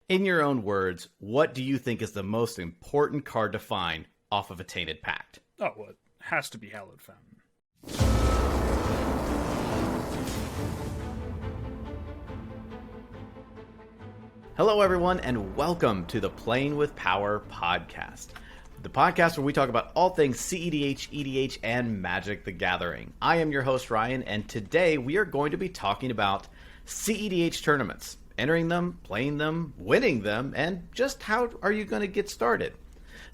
In your own words, what do you think is the most important card to find off of a Tainted Pact? Oh, well, it has to be Hallowed Fountain. Hello, everyone, and welcome to the Playing with Power podcast. The podcast where we talk about all things CEDH, EDH, and Magic the Gathering. I am your host, Ryan, and today we are going to be talking about CEDH tournaments. Entering them, playing them, winning them, and just how are you going to get started?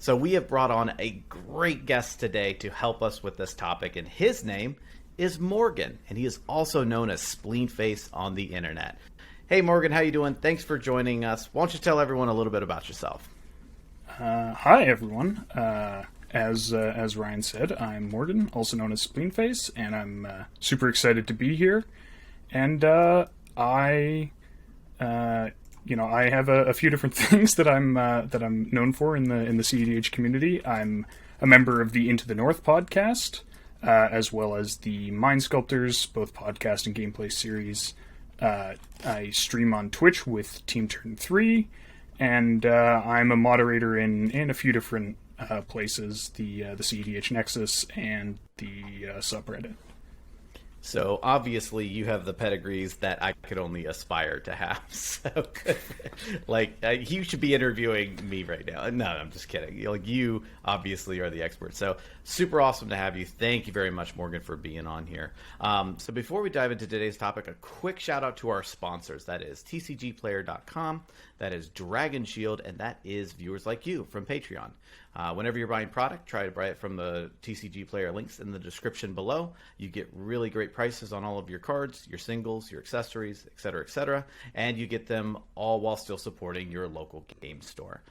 So we have brought on a great guest today to help us with this topic, and his name is Morgan, and he is also known as Spleenface on the internet. Hey Morgan, how you doing? Thanks for joining us. Why don't you tell everyone a little bit about yourself? Hi everyone. As Ryan said, I'm Morgan, also known as Spleenface, and I'm super excited to be here. And I have a few different things that I'm known for in the CEDH community. I'm a member of the Into the North podcast, as well as the Mind Sculptors, both podcast and gameplay series. I stream on Twitch with teamturnthree, and I'm a moderator in a few different places, the CEDH Nexus and the subreddit. So obviously you have the pedigrees that I could only aspire to have. So good. You should be interviewing me right now. No, I'm just kidding. You obviously are the expert. So super awesome to have you. Thank you very much, Morgan, for being on here. So before we dive into today's topic, a quick shout out to our sponsors. That is tcgplayer.com. That is Dragon Shield, and that is viewers like you from Patreon. Whenever you're buying product, try to buy it from the TCG Player links in the description below. You get really great prices on all of your cards, your singles, your accessories, etc., and you get them all while still supporting your local game store.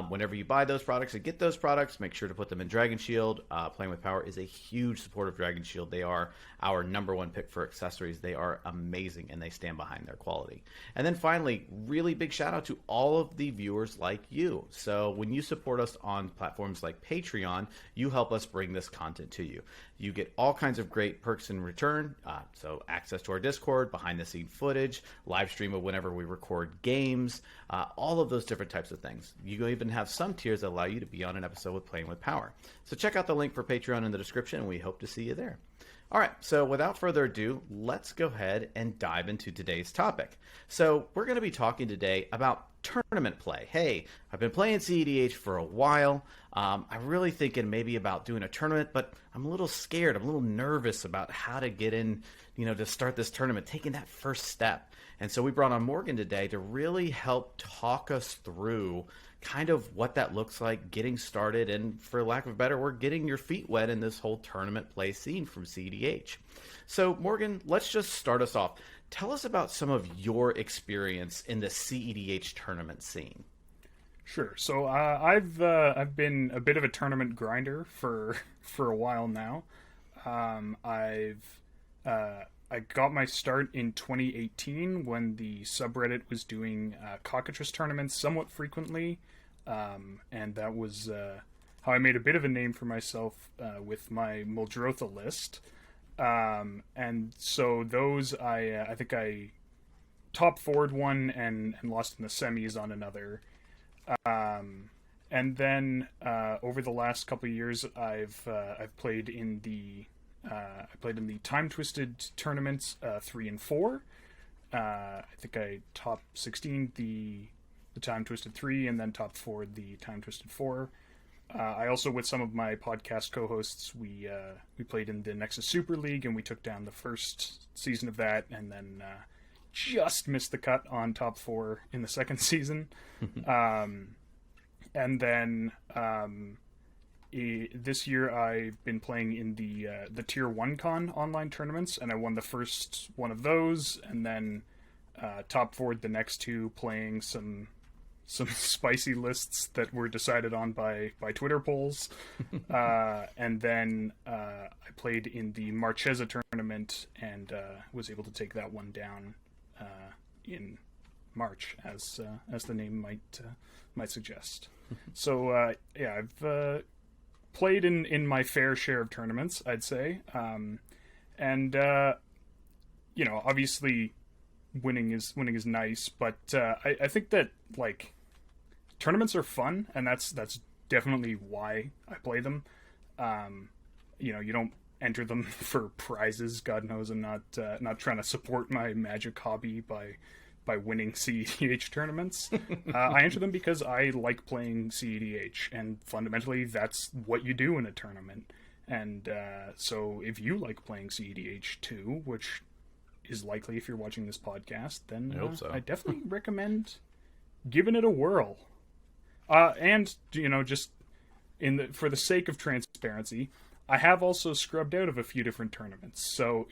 Whenever you buy those products and get those products, make sure to put them in Dragon Shield. Playing with Power is a huge supporter of Dragon Shield. They are our number one pick for accessories. They are amazing, and they stand behind their quality. And then finally, really big shout out to all of the viewers like you. So when you support us on platforms like Patreon, you help us bring this content to you. You get all kinds of great perks in return, so access to our Discord, behind-the-scene footage, live stream of whenever we record games, all of those different types of things. You even have some tiers that allow you to be on an episode with Playing with Power. So check out the link for Patreon in the description, and we hope to see you there. All right, so without further ado, let's go ahead and dive into today's topic. So we're going to be talking today about tournament play. Hey, I've been playing CEDH for a while. I'm really thinking maybe about doing a tournament, but I'm a little scared. I'm a little nervous about how to get in, to start this tournament, taking that first step. And so we brought on Morgan today to really help talk us through kind of what that looks like, getting started, and for lack of a better word, getting your feet wet in this whole tournament play scene from CEDH. So Morgan, let's just start us off. Tell us about some of your experience in the CEDH tournament scene. Sure. So I've been a bit of a tournament grinder for a while now. I got my start in 2018 when the subreddit was doing cockatrice tournaments somewhat frequently, and that was how I made a bit of a name for myself with my Muldrotha list. And so those I think I top forward one and lost in the semis on another. And then over the last couple of years, I've played in the Time Twisted tournaments 3 and 4. I think I top 16 the Time Twisted 3 and then top 4 the Time Twisted 4. I also, with some of my podcast co-hosts, we played in the Nexus Super League, and we took down the first season of that, and then just missed the cut on top 4 in the second season. And then this year I've been playing in the Tier 1 Con online tournaments, and I won the first one of those, and then top 4'd the next two, playing some spicy lists that were decided on by Twitter polls. And then I played in the Marchesa tournament and was able to take that one down in March, as the name might suggest. So I've played in my fair share of tournaments, I'd say. And obviously winning is nice, but I think that like tournaments are fun, and that's definitely why I play them. You don't enter them for prizes. God knows I'm not trying to support my Magic hobby by winning CEDH tournaments. I enter them because I like playing CEDH, and fundamentally that's what you do in a tournament. And so if you like playing CEDH too, which is likely if you're watching this podcast, then I hope so. I definitely recommend giving it a whirl. And just for the sake of transparency, I have also scrubbed out of a few different tournaments, so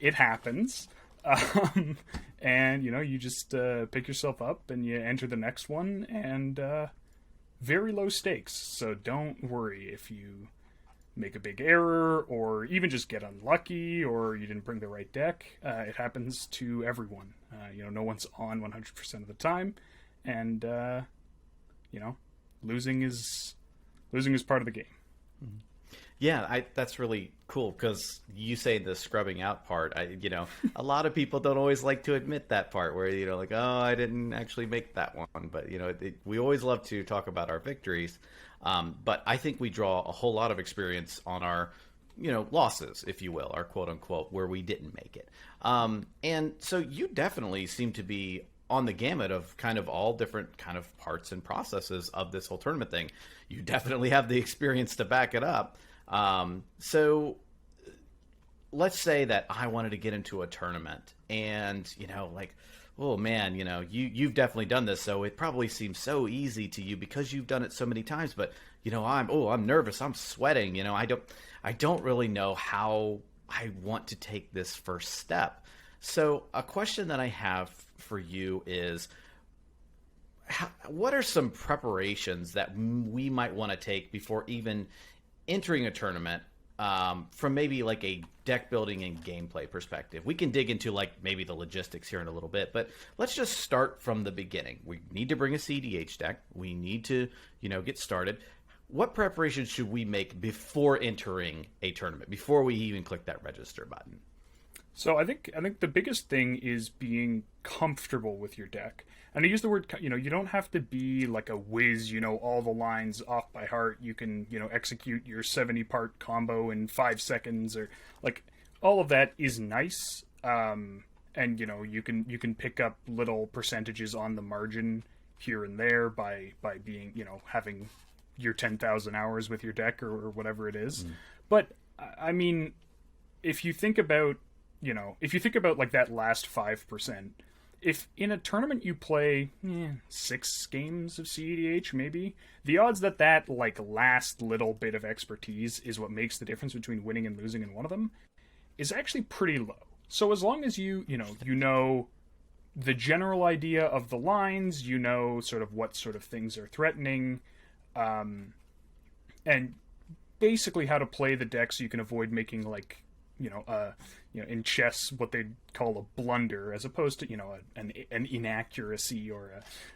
it happens. And you just pick yourself up and you enter the next one, and very low stakes. So don't worry if you make a big error or even just get unlucky or you didn't bring the right deck. It happens to everyone. No one's on 100% of the time, and losing is part of the game. Yeah, that's really cool, because you say the scrubbing out part. A lot of people don't always like to admit that part where like, oh, I didn't actually make that one. But we always love to talk about our victories. But I think we draw a whole lot of experience on our losses, if you will, our quote unquote, where we didn't make it. And so you definitely seem to be on the gamut of kind of all different kind of parts and processes of this whole tournament thing. You definitely have the experience to back it up. So let's say that I wanted to get into a tournament, and oh man, you've definitely done this, so it probably seems so easy to you because you've done it so many times. But I'm nervous, I'm sweating. I don't really know how I want to take this first step. So a question that I have for you is, what are some preparations that we might want to take before even entering a tournament, from maybe like a deck building and gameplay perspective? We can dig into like maybe the logistics here in a little bit, but let's just start from the beginning. We need to bring a CEDH deck. We need to, get started. What preparations should we make before entering a tournament, before we even click that register button? So I think the biggest thing is being comfortable with your deck. And I use the word, you don't have to be like a whiz, all the lines off by heart. You can, execute your 70-part combo in 5 seconds, or like all of that is nice. And you can pick up little percentages on the margin here and there by being, having your 10,000 hours with your deck or whatever it is. But I mean, if you think about like that last 5%, if in a tournament you play 6 games of CEDH, maybe, the odds that like last little bit of expertise is what makes the difference between winning and losing in one of them is actually pretty low. So as long as you know the general idea of the lines, sort of what sort of things are threatening, and basically how to play the deck so you can avoid making like in chess what they call a blunder, as opposed to an inaccuracy or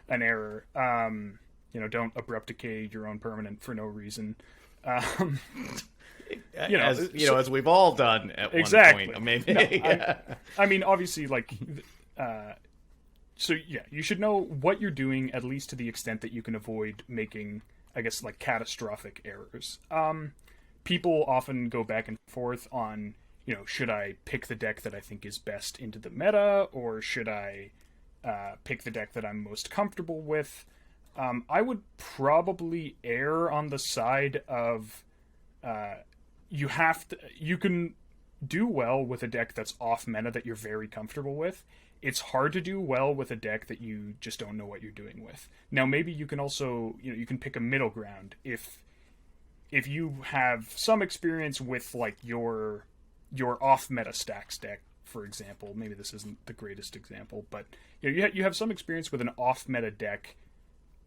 an error. Don't abrupt decay your own permanent for no reason. As we've all done at exactly. one point, maybe. No, I mean, obviously, like, so yeah, you should know what you're doing, at least to the extent that you can avoid making, I guess, like catastrophic errors. People often go back and forth on, should I pick the deck that I think is best into the meta, or should I pick the deck that I'm most comfortable with? I would probably err on the side of you can do well with a deck that's off meta that you're very comfortable with. It's hard to do well with a deck that you just don't know what you're doing with. Now, maybe you can also, you can pick a middle ground. If you have some experience with like your off meta stacks deck, for example, maybe this isn't the greatest example, but you have some experience with an off meta deck.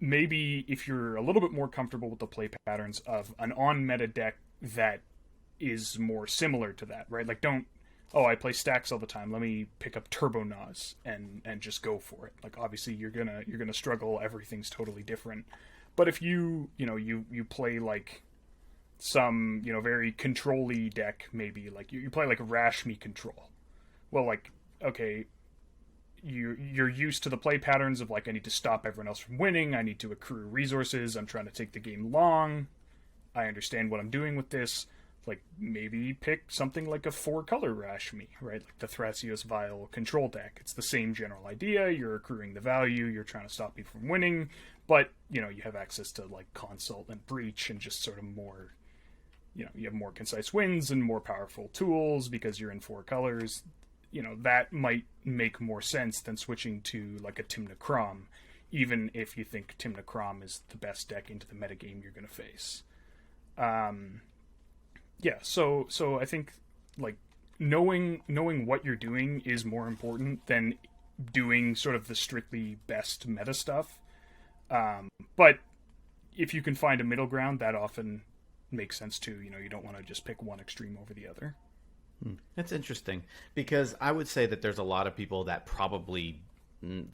Maybe if you're a little bit more comfortable with the play patterns of an on meta deck that is more similar to that, right? Like, I play stacks all the time, let me pick up Turbo Nas and just go for it. Like, obviously you're gonna struggle, everything's totally different. But if you play like some very control-y deck, maybe like you play like Rashmi Control, well, like, okay, you're used to the play patterns of like, I need to stop everyone else from winning, I need to accrue resources, I'm trying to take the game long, I understand what I'm doing with this. Like, maybe pick something like a 4-color Rashmi, right? Like the Thrasios Vial control deck. It's the same general idea. You're accruing the value. You're trying to stop people from winning. But, you know, you have access to, like, Consult and Breach and just sort of more, you know, you have more concise wins and more powerful tools because you're in 4 colors. You know, that might make more sense than switching to, like, a Tymna Kraum, even if you think Tymna Kraum is the best deck into the metagame you're going to face. Yeah, so I think, like, knowing what you're doing is more important than doing sort of the strictly best meta stuff. But if you can find a middle ground, that often makes sense too. You know, you don't want to just pick one extreme over the other. That's interesting, because I would say that there's a lot of people that probably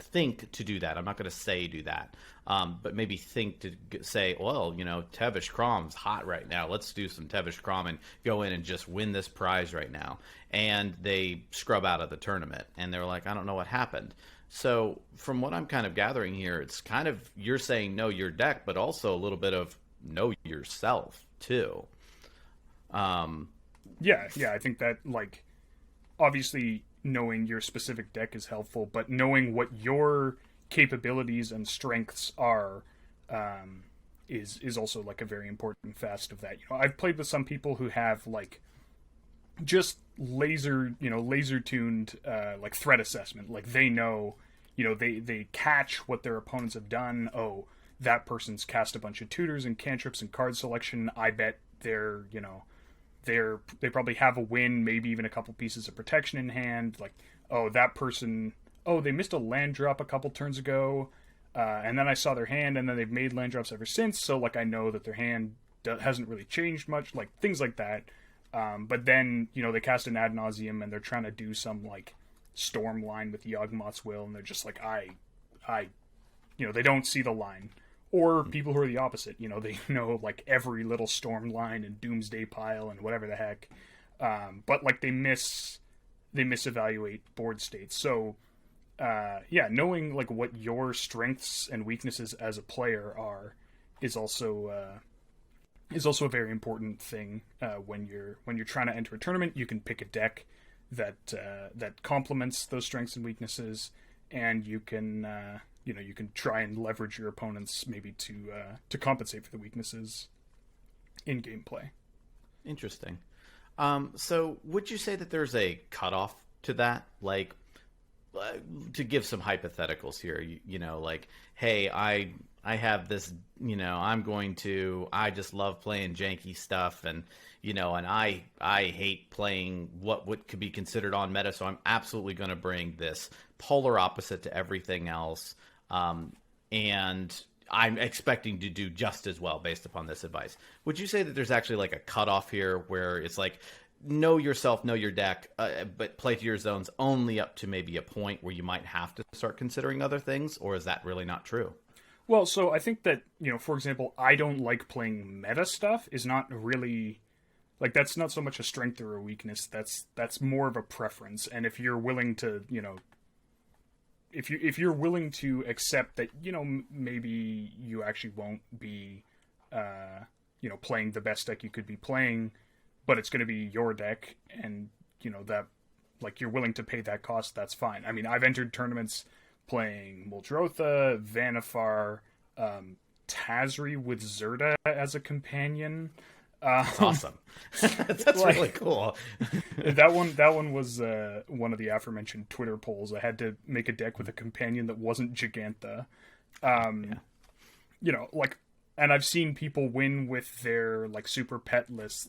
think to do that. I'm not going to say do that, but maybe think to say, well, you know, Tevish Krom's hot right now. Let's do some Tevish Krom and go in and just win this prize right now. And they scrub out of the tournament, and they're like, I don't know what happened. So from what I'm kind of gathering here, it's kind of, you're saying know your deck, but also a little bit of know yourself too. Yeah, I think that, like, obviously knowing your specific deck is helpful, but knowing what your capabilities and strengths are is also, like, a very important facet of that. You know, I've played with some people who have, like, just laser tuned like threat assessment. Like, they know, you know, they catch what their opponents have done. Oh, that person's cast a bunch of tutors and cantrips and card selection. I bet they're, you know, they probably have a win, maybe even a couple pieces of protection in hand. Like, oh, that person, oh, they missed a land drop a couple turns ago, and then I saw their hand, and then they've made land drops ever since. So, like, I know that their hand hasn't really changed much, like things like that. But then, you know, they cast an Ad Nauseam, and they're trying to do some, like, storm line with Yawgmoth's Will, and they're just like, you know, they don't see the line. Or people who are the opposite, you know, they know, like, every little storm line and doomsday pile and whatever the heck. But, like, they misevaluate board states. So, yeah, knowing, like, what your strengths and weaknesses as a player are is also a very important thing. When you're trying to enter a tournament, you can pick a deck that complements those strengths and weaknesses, and you can you can try and leverage your opponents maybe to compensate for the weaknesses in gameplay. Interesting. So would you say that there's a cutoff to that? Like, to give some hypotheticals here, you know, like, hey, I have this, you know, I just love playing janky stuff, and, you know, and I hate playing what could be considered on meta, so I'm absolutely going to bring this polar opposite to everything else. And I'm expecting to do just as well based upon this advice. Would you say that there's actually like a cutoff here where it's like, know yourself, know your deck, but play to your zones only up to maybe a point where you might have to start considering other things? Or is that really not true? Well, so I think that, you know, for example, I don't like playing meta stuff is not really, like, that's not so much a strength or a weakness. That's more of a preference. And if you're willing to, you know, if you're willing to accept that, you know, maybe you actually won't be, you know, playing the best deck you could be playing, but it's going to be your deck, and, you know, that, like, you're willing to pay that cost, that's fine. I mean, I've entered tournaments playing Muldrotha, Vannifar, Tazri with Zerda as a companion. That's awesome. That's like, really cool. that one was one of the aforementioned Twitter polls. I had to make a deck with a companion that wasn't Gigantha. You know, like, and I've seen people win with their, like, super pet lists.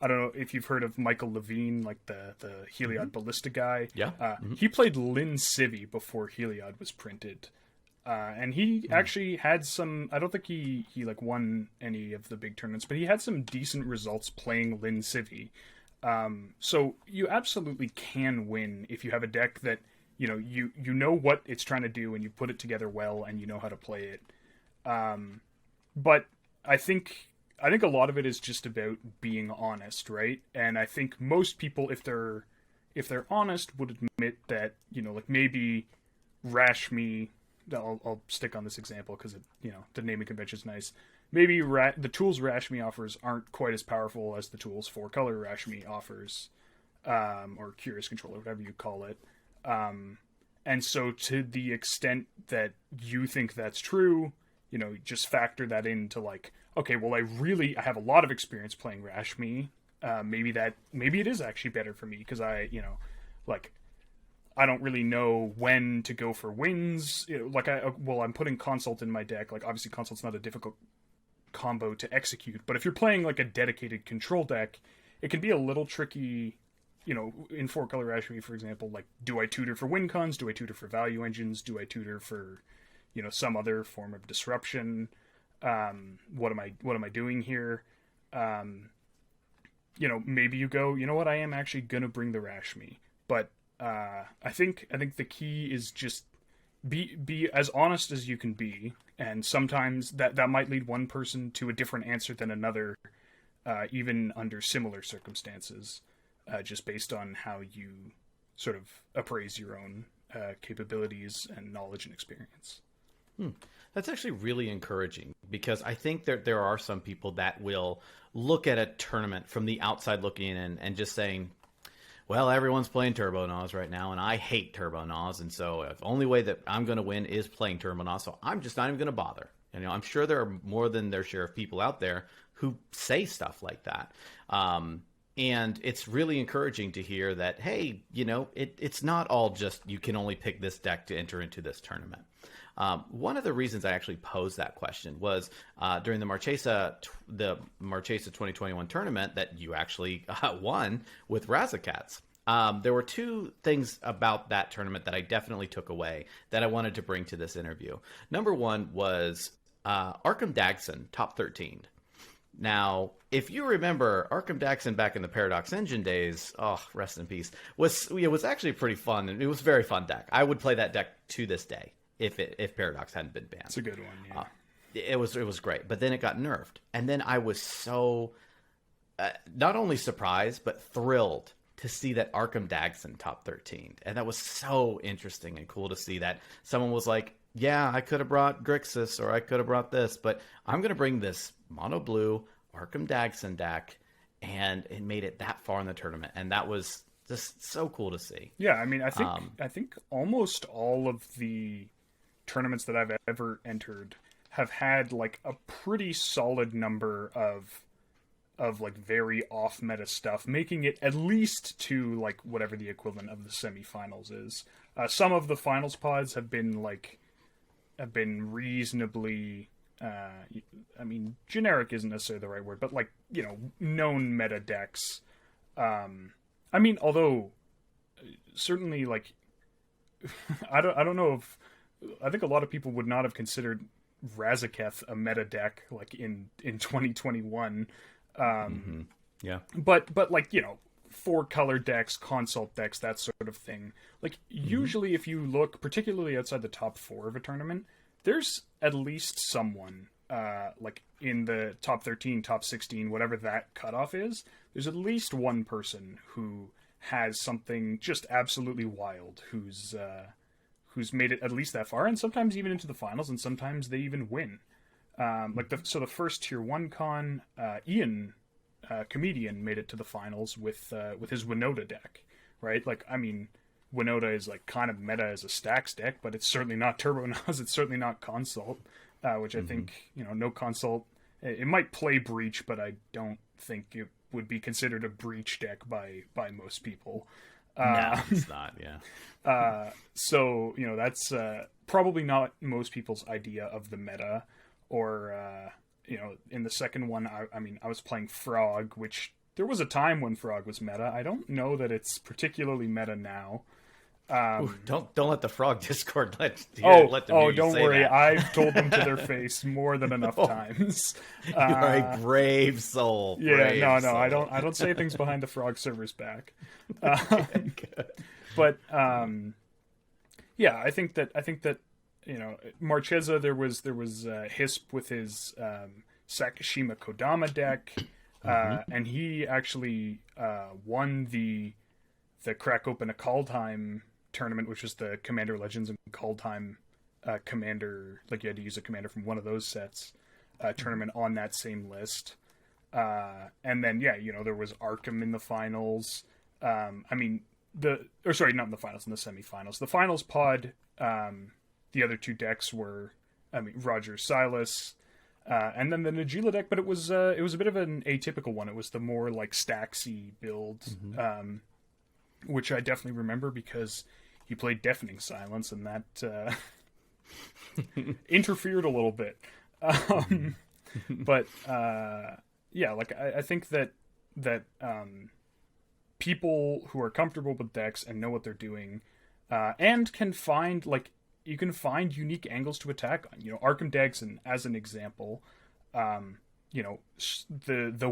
I don't know if you've heard of Michael Levine, like the Heliod Ballista guy. Yeah. He played Lyn Civi before Heliod was printed. And he actually had some, I don't think he like won any of the big tournaments, but he had some decent results playing Lyn Civi. So you absolutely can win if you have a deck that, you know, you know what it's trying to do, and you put it together well, and you know how to play it. But I think a lot of it is just about being honest, right? And I think most people, if they're if they're honest, would admit that, like maybe Rashmi. I'll stick on this example because the naming convention is nice. Maybe the tools Rashmi offers aren't quite as powerful as the tools 4-color Rashmi offers, or Curious Control, or whatever you call it. And so to the extent that you think that's true, just factor that into like, okay, well, I have a lot of experience playing Rashmi. Maybe it is actually better for me because I don't really know when to go for wins. I'm putting Consult in my deck. Like, obviously, Consult's not a difficult combo to execute, but if you're playing like a dedicated control deck, it can be a little tricky. In 4-color Rashmi, for example, like, do I tutor for win cons? Do I tutor for value engines? Do I tutor for, some other form of disruption? What am I doing here? Maybe you go, I am actually gonna bring the Rashmi, but I think the key is just be as honest as you can be, and sometimes that might lead one person to a different answer than another, even under similar circumstances, just based on how you sort of appraise your own capabilities and knowledge and experience. That's actually really encouraging, because I think there are some people that will look at a tournament from the outside looking in and just saying, well, everyone's playing Turbo Nos right now, and I hate Turbo Nos, and so the only way that I'm going to win is playing Turbo Nos, so I'm just not even going to bother. I'm sure there are more than their share of people out there who say stuff like that. And it's really encouraging to hear that, hey, it's not all just you can only pick this deck to enter into this tournament. One of the reasons I actually posed that question was during the Marchesa 2021 tournament that you actually won with Razakats. There were two things about that tournament that I definitely took away that I wanted to bring to this interview. Number one was Arkham Dagson, top 13. Now, if you remember, Arkham Dagson back in the Paradox Engine days, rest in peace, was actually pretty fun, and it was a very fun deck. I would play that deck to this day if Paradox hadn't been banned. It's a good one, yeah. It was great, but then it got nerfed, and then I was so not only surprised but thrilled to see that Arkham Dagson top 13, and that was so interesting and cool to see that someone was like, yeah, I could have brought Grixis or I could have brought this, but I'm going to bring this mono blue Arkham Dagson deck, and it made it that far in the tournament, and that was just so cool to see. Yeah, I mean, I think almost all of the tournaments that I've ever entered have had like a pretty solid number of like very off meta stuff, making it at least to like whatever the equivalent of the semifinals is. Some of the finals pods have been reasonably, I mean, generic isn't necessarily the right word, but like, known meta decks. I mean, although certainly like, I don't know if, I think a lot of people would not have considered Razaketh a meta deck like in 2021. Yeah. But like, 4-color decks, consult decks, that sort of thing. Like, usually if you look, particularly outside the top 4 of a tournament, there's at least someone, like in the top 13, top 16, whatever that cutoff is, there's at least one person who has something just absolutely wild, who's made it at least that far, and sometimes even into the finals, and sometimes they even win. The first tier 1 con, Ian, Comedian, made it to the finals with his Winota deck, right? Like, I mean, Winota is like kind of meta as a stacks deck, but it's certainly not Turbo Nas, it's certainly not Consult, which I think, no Consult, it might play Breach, but I don't think it would be considered a Breach deck by most people. No, it's not, yeah. So, that's probably not most people's idea of the meta, or, in the second one, I was playing Frog, which there was a time when Frog was meta. I don't know that it's particularly meta now. Don't let the Frog Discord let them don't worry. that. I've told them to their face more than enough times. You're a brave soul. Yeah, soul. I don't say things behind the Frog server's back. Okay, good. But yeah, I think that Marchesa, there was Hisp with his Sakashima Kodama deck, and he actually won the Crack Open a Kaldheim tournament, which was the Commander Legends and Kaldheim commander, like you had to use a commander from one of those sets, tournament on that same list. And then, yeah, there was Arkham in the finals. Not in the finals, in the semifinals. The finals pod, the other two decks were, Roger Silas, and then the Najila deck, but it was a bit of an atypical one. It was the more like Staxy build, which I definitely remember because he played Deafening Silence, and that interfered a little bit. But yeah, like I think that people who are comfortable with decks and know what they're doing, and can find you can find unique angles to attack on. Arkham decks, and as an example, the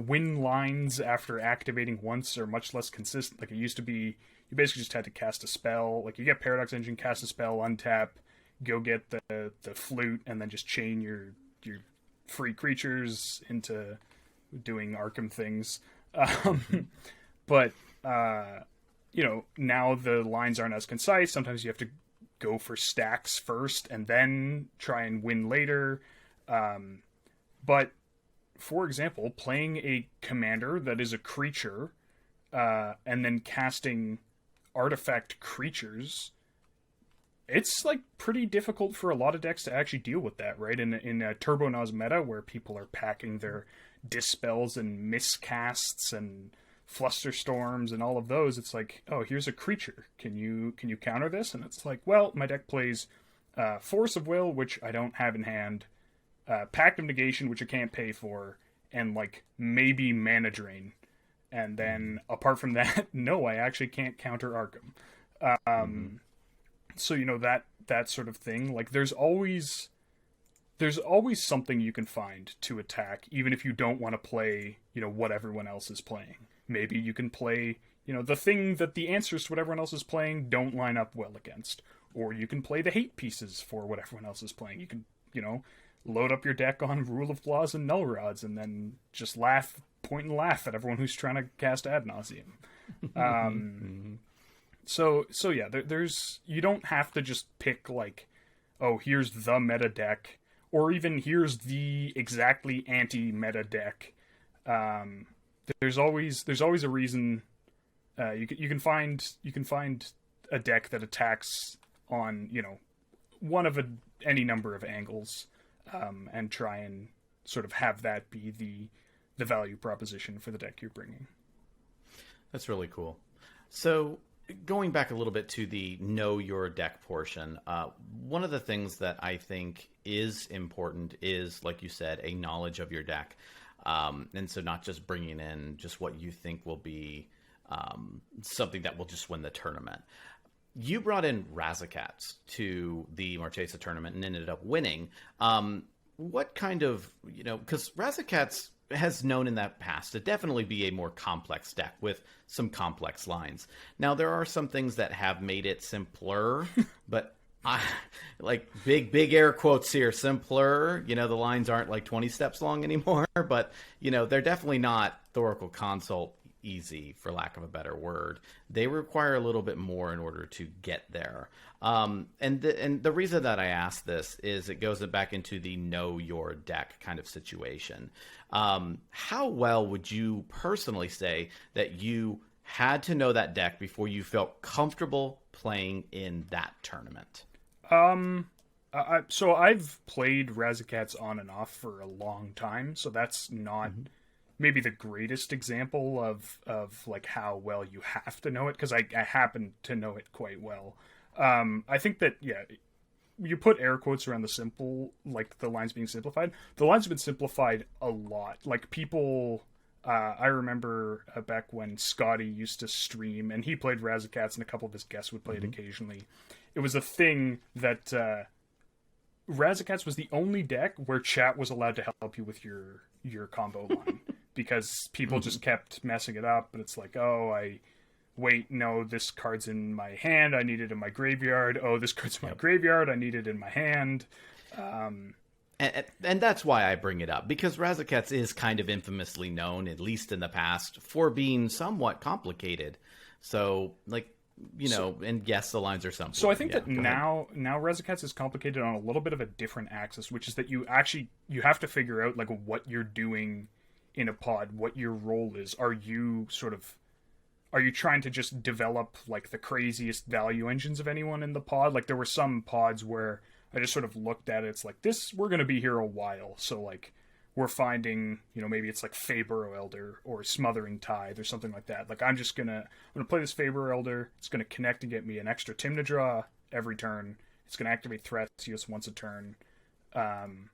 win lines after activating once are much less consistent. Like it used to be, you basically just had to cast a spell. Like you get Paradox Engine, cast a spell, untap, go get the flute, and then just chain your free creatures into doing Arkham things. But now the lines aren't as concise. Sometimes you have to go for stacks first and then try and win later. But for example, playing a commander that is a creature, and then casting artifact creatures, it's like pretty difficult for a lot of decks to actually deal with that, right? In a Turbo Nos meta where people are packing their dispels and miscasts and flusterstorms and all of those, it's like, oh, here's a creature. Can you counter this? And it's like, well, my deck plays Force of Will, which I don't have in hand, Pact of Negation, which I can't pay for, and like maybe Mana Drain. And then apart from that, no, I actually can't counter Arkham. So that sort of thing. Like there's always something you can find to attack, even if you don't want to play, what everyone else is playing. Maybe you can play, the thing that the answers to what everyone else is playing don't line up well against. Or you can play the hate pieces for what everyone else is playing. You can, load up your deck on Rule of Laws and Null Rods and then just point and laugh at everyone who's trying to cast ad nauseum. So yeah, there's, you don't have to just pick like, oh, here's the meta deck, or even here's the exactly anti-meta deck. There's always a reason. You can find a deck that attacks on one of any number of angles, and try and sort of have that be the value proposition for the deck you're bringing. That's really cool. So going back a little bit to the know your deck portion, one of the things that I think is important is, like you said, a knowledge of your deck. And so not just bringing in just what you think will be something that will just win the tournament. You brought in Razakats to the Marchesa tournament and ended up winning. What kind of, because Razakats has known in that past to definitely be a more complex deck with some complex lines. Now, there are some things that have made it simpler, but I like big air quotes here, simpler. The lines aren't like 20 steps long anymore, but they're definitely not the Oracle Consult easy, for lack of a better word. They require a little bit more in order to get there. And the reason that I ask this is it goes back into the know your deck kind of situation. How well would you personally say that you had to know that deck before you felt comfortable playing in that tournament? So I've played Razakats on and off for a long time, so that's not maybe the greatest example of like how well you have to know it, because I happen to know it quite well. I think that, yeah, you put air quotes around the simple, like the lines being simplified. The lines have been simplified a lot. Like people, I remember back when Scotty used to stream, and he played Razakats, and a couple of his guests would play it occasionally. It was a thing that Razakats was the only deck where chat was allowed to help you with your combo line, because people just kept messing it up, and it's like, oh, wait, no, this card's in my hand, I need it in my graveyard. Oh, this card's in my graveyard, I need it in my hand. And that's why I bring it up, because Razakats is kind of infamously known, at least in the past, for being somewhat complicated. So like, and yes, the lines are simple. So I think that go ahead. now Rezicats is complicated on a little bit of a different axis, which is that you have to figure out like what you're doing in a pod, what your role is. Are you trying to just develop like the craziest value engines of anyone in the pod? Like there were some pods where I just sort of looked at it, it's like this we're gonna be here a while, so like we're finding, maybe it's like Faber Elder or Smothering Tithe or something like that. Like I'm gonna play this Faber Elder. It's gonna connect and get me an extra Tim to draw every turn. It's gonna activate Thracios once a turn, and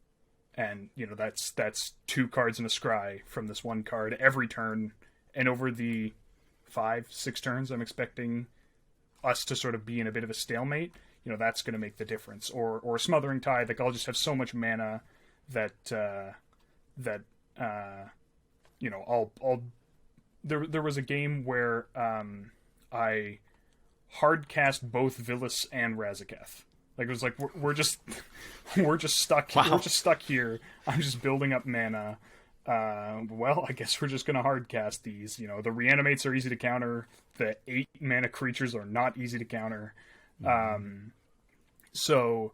that's 2 cards in a scry from this one card every turn. And over the 5-6 turns, I'm expecting us to sort of be in a bit of a stalemate. That's gonna make the difference. Or Smothering Tithe. Like I'll just have so much mana that. I'll there was a game where I hard cast both Villas and Razaketh. Like it was like we're just we're just stuck Wow. we're just stuck here. I'm just building up mana. Well, I guess we're just gonna hard cast these. The reanimates are easy to counter. The 8 mana creatures are not easy to counter. So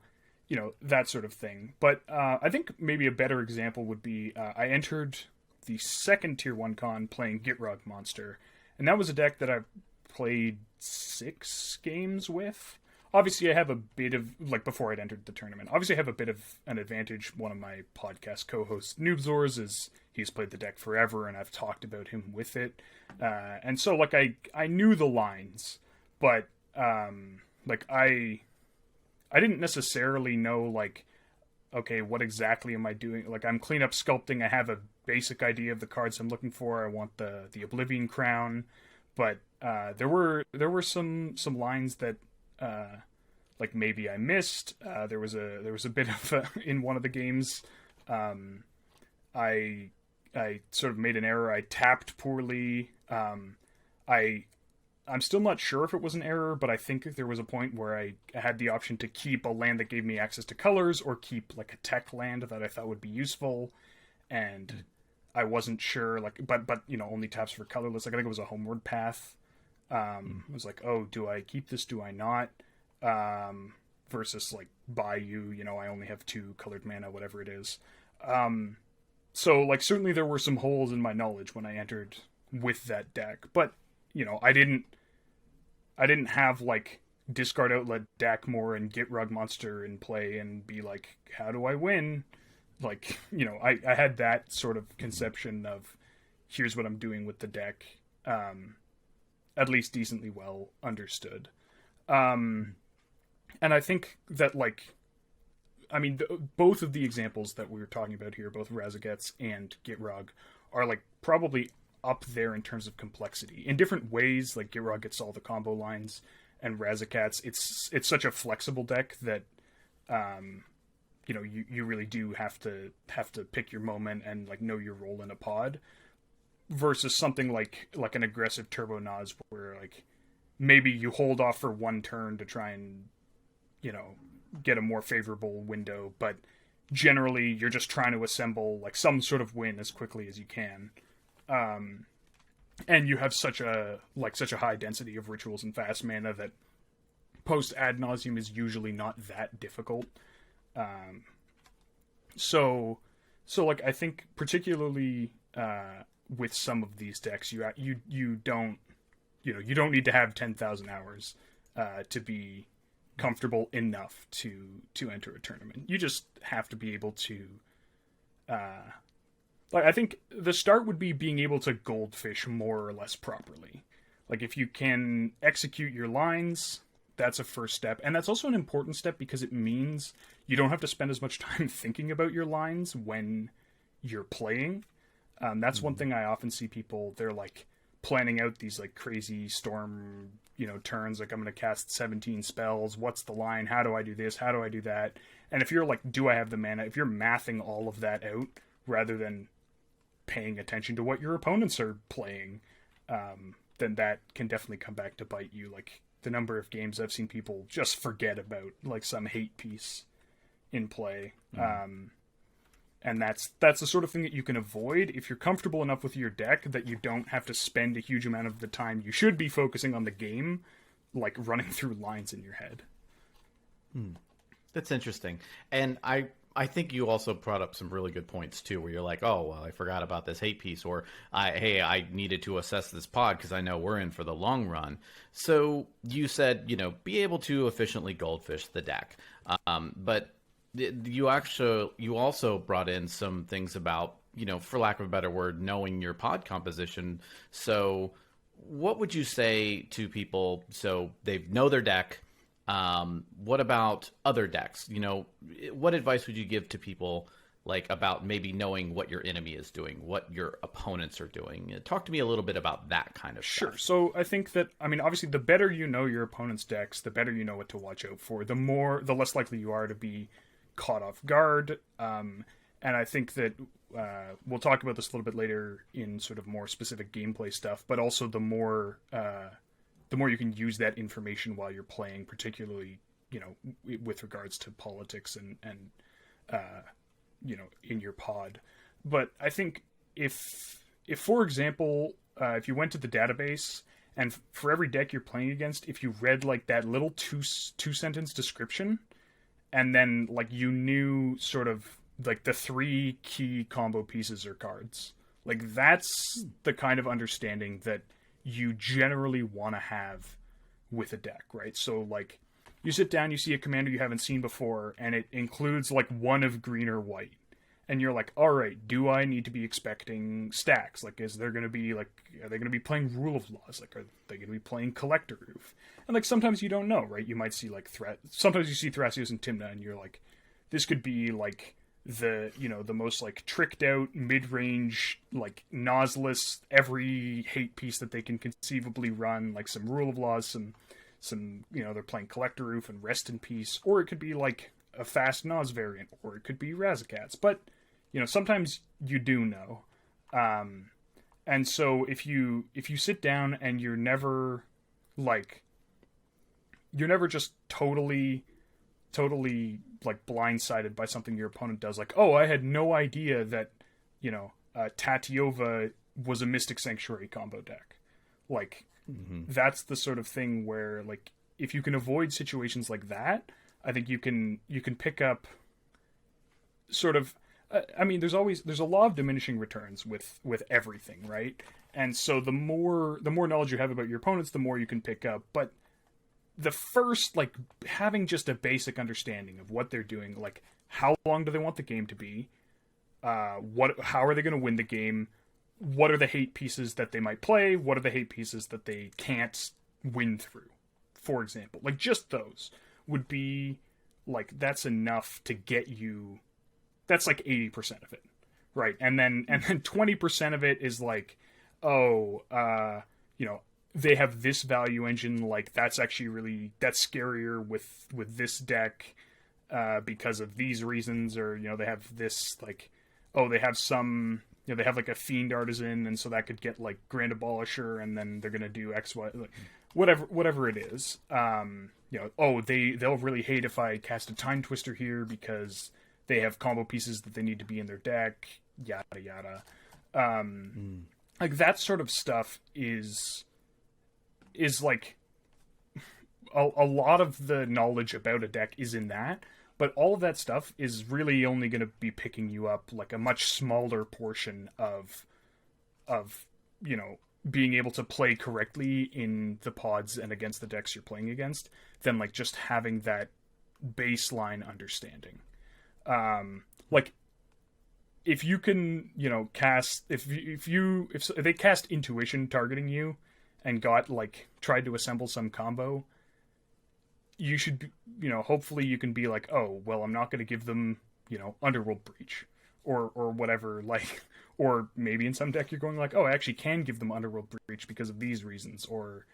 that sort of thing. But I think maybe a better example would be I entered the second Tier 1 con playing Gitrog Monster. And that was a deck that I played 6 games with. Obviously, I have a bit of, like, before I'd entered the tournament, obviously I have a bit of an advantage. One of my podcast co-hosts, Noobzors, he's played the deck forever, and I've talked about him with it. And so, like, I knew the lines, but, I didn't necessarily know, like, okay, what exactly am I doing? Like, I'm cleanup sculpting. I have a basic idea of the cards I'm looking for. I want the Oblivion Crown, but there were some lines that like maybe I missed. There was a bit of in one of the games. I sort of made an error. I tapped poorly. I'm still not sure if it was an error, but I think there was a point where I had the option to keep a land that gave me access to colors or keep like a tech land that I thought would be useful, and I wasn't sure. Like, but only taps for colorless. Like I think it was a Homeward Path. I was like, oh, do I keep this? Do I not? Versus like Bayou. I only have 2 colored mana, whatever it is. So like certainly there were some holes in my knowledge when I entered with that deck, but I didn't have like discard outlet Dakmor and Gitrog Monster in play and be like, how do I win? Like, I had that sort of conception of here's what I'm doing with the deck, at least decently well understood. And I think that like, I mean, both of the examples that we were talking about here, both Razagets and Gitrog, are like probably up there in terms of complexity in different ways. Like Gitrog gets all the combo lines, and Razakats, it's such a flexible deck that you really do have to pick your moment and like know your role in a pod, versus something like an aggressive Turbo Naz where like maybe you hold off for 1 turn to try and get a more favorable window, but generally you're just trying to assemble like some sort of win as quickly as you can. And you have such a high density of rituals and fast mana that post ad nauseum is usually not that difficult. So like I think particularly with some of these decks, you don't need to have 10,000 hours to be comfortable enough to enter a tournament. You just have to be able to. Like I think the start would be being able to goldfish more or less properly. Like if you can execute your lines, that's a first step. And that's also an important step because it means you don't have to spend as much time thinking about your lines when you're playing. That's one thing I often see people, they're like planning out these like crazy storm, turns. Like I'm going to cast 17 spells. What's the line? How do I do this? How do I do that? And if you're like, do I have the mana? If you're mathing all of that out rather than paying attention to what your opponents are playing, then that can definitely come back to bite you. Like the number of games I've seen people just forget about like some hate piece in play. And And that's the sort of thing that you can avoid if you're comfortable enough with your deck that you don't have to spend a huge amount of the time you should be focusing on the game, like running through lines in your head. That's interesting. And I think you also brought up some really good points too, where you're like, oh, well, I forgot about this hate piece, or hey, I needed to assess this pod because I know we're in for the long run. So you said, be able to efficiently goldfish the deck. But you also brought in some things about, for lack of a better word, knowing your pod composition. So what would you say to people so they know their deck? What about other decks? What advice would you give to people about maybe knowing what your enemy is doing, what your opponents are doing? Talk to me a little bit about that kind of Sure. stuff. So I think that, obviously the better you know your opponent's decks, the better you know what to watch out for, the less likely you are to be caught off guard. And I think that we'll talk about this a little bit later in sort of more specific gameplay stuff, but also the more you can use that information while you're playing, particularly, with regards to politics and in your pod. But I think if for example, if you went to the database and for every deck you're playing against, if you read that little two sentence description, and then you knew sort of the 3 key combo pieces or cards, that's the kind of understanding that you generally want to have with a deck, right? So you sit down, you see a commander you haven't seen before, and it includes one of green or white, and you're like, all right, do I need to be expecting stacks? Is there going to be are they going to be playing Rule of Laws? Are they going to be playing Collector Roof? And sometimes you don't know, right? You might see sometimes you see Thrasios and Tymna, and you're like, this could be the the most tricked out mid-range noiseless every hate piece that they can conceivably run, some Rule of Laws, some they're playing Collector Roof and Rest in Peace, or it could be a fast Nos variant, or it could be Razakats. But sometimes you do know, and so if you sit down and you're never just totally blindsided by something your opponent does, oh, I had no idea that Tatiova was a Mystic Sanctuary combo deck. That's the sort of thing where if you can avoid situations like that, I think you can pick up sort of there's a law of diminishing returns with everything, right? And so the more knowledge you have about your opponents, the more you can pick up. But the first, having just a basic understanding of what they're doing, how long do they want the game to be? How are they going to win the game? What are the hate pieces that they might play? What are the hate pieces that they can't win through? For example, just those would be that's enough to get you. That's 80% of it, right? And then 20% of it is they have this value engine, that's actually that's scarier with this deck because of these reasons, or they have this they have some they have a Fiend Artisan, and so that could get Grand Abolisher, and then they're gonna do XY, whatever it is. They'll really hate if I cast a Time Twister here because they have combo pieces that they need to be in their deck, yada yada. That sort of stuff is a lot of the knowledge about a deck is in that, but all of that stuff is really only going to be picking you up a much smaller portion of being able to play correctly in the pods and against the decks you're playing against than just having that baseline understanding. If you can cast if they cast Intuition targeting you and got tried to assemble some combo, you should hopefully you can be oh, well, I'm not going to give them Underworld Breach or whatever, or maybe in some deck you're going oh, I actually can give them Underworld Breach because of these reasons, or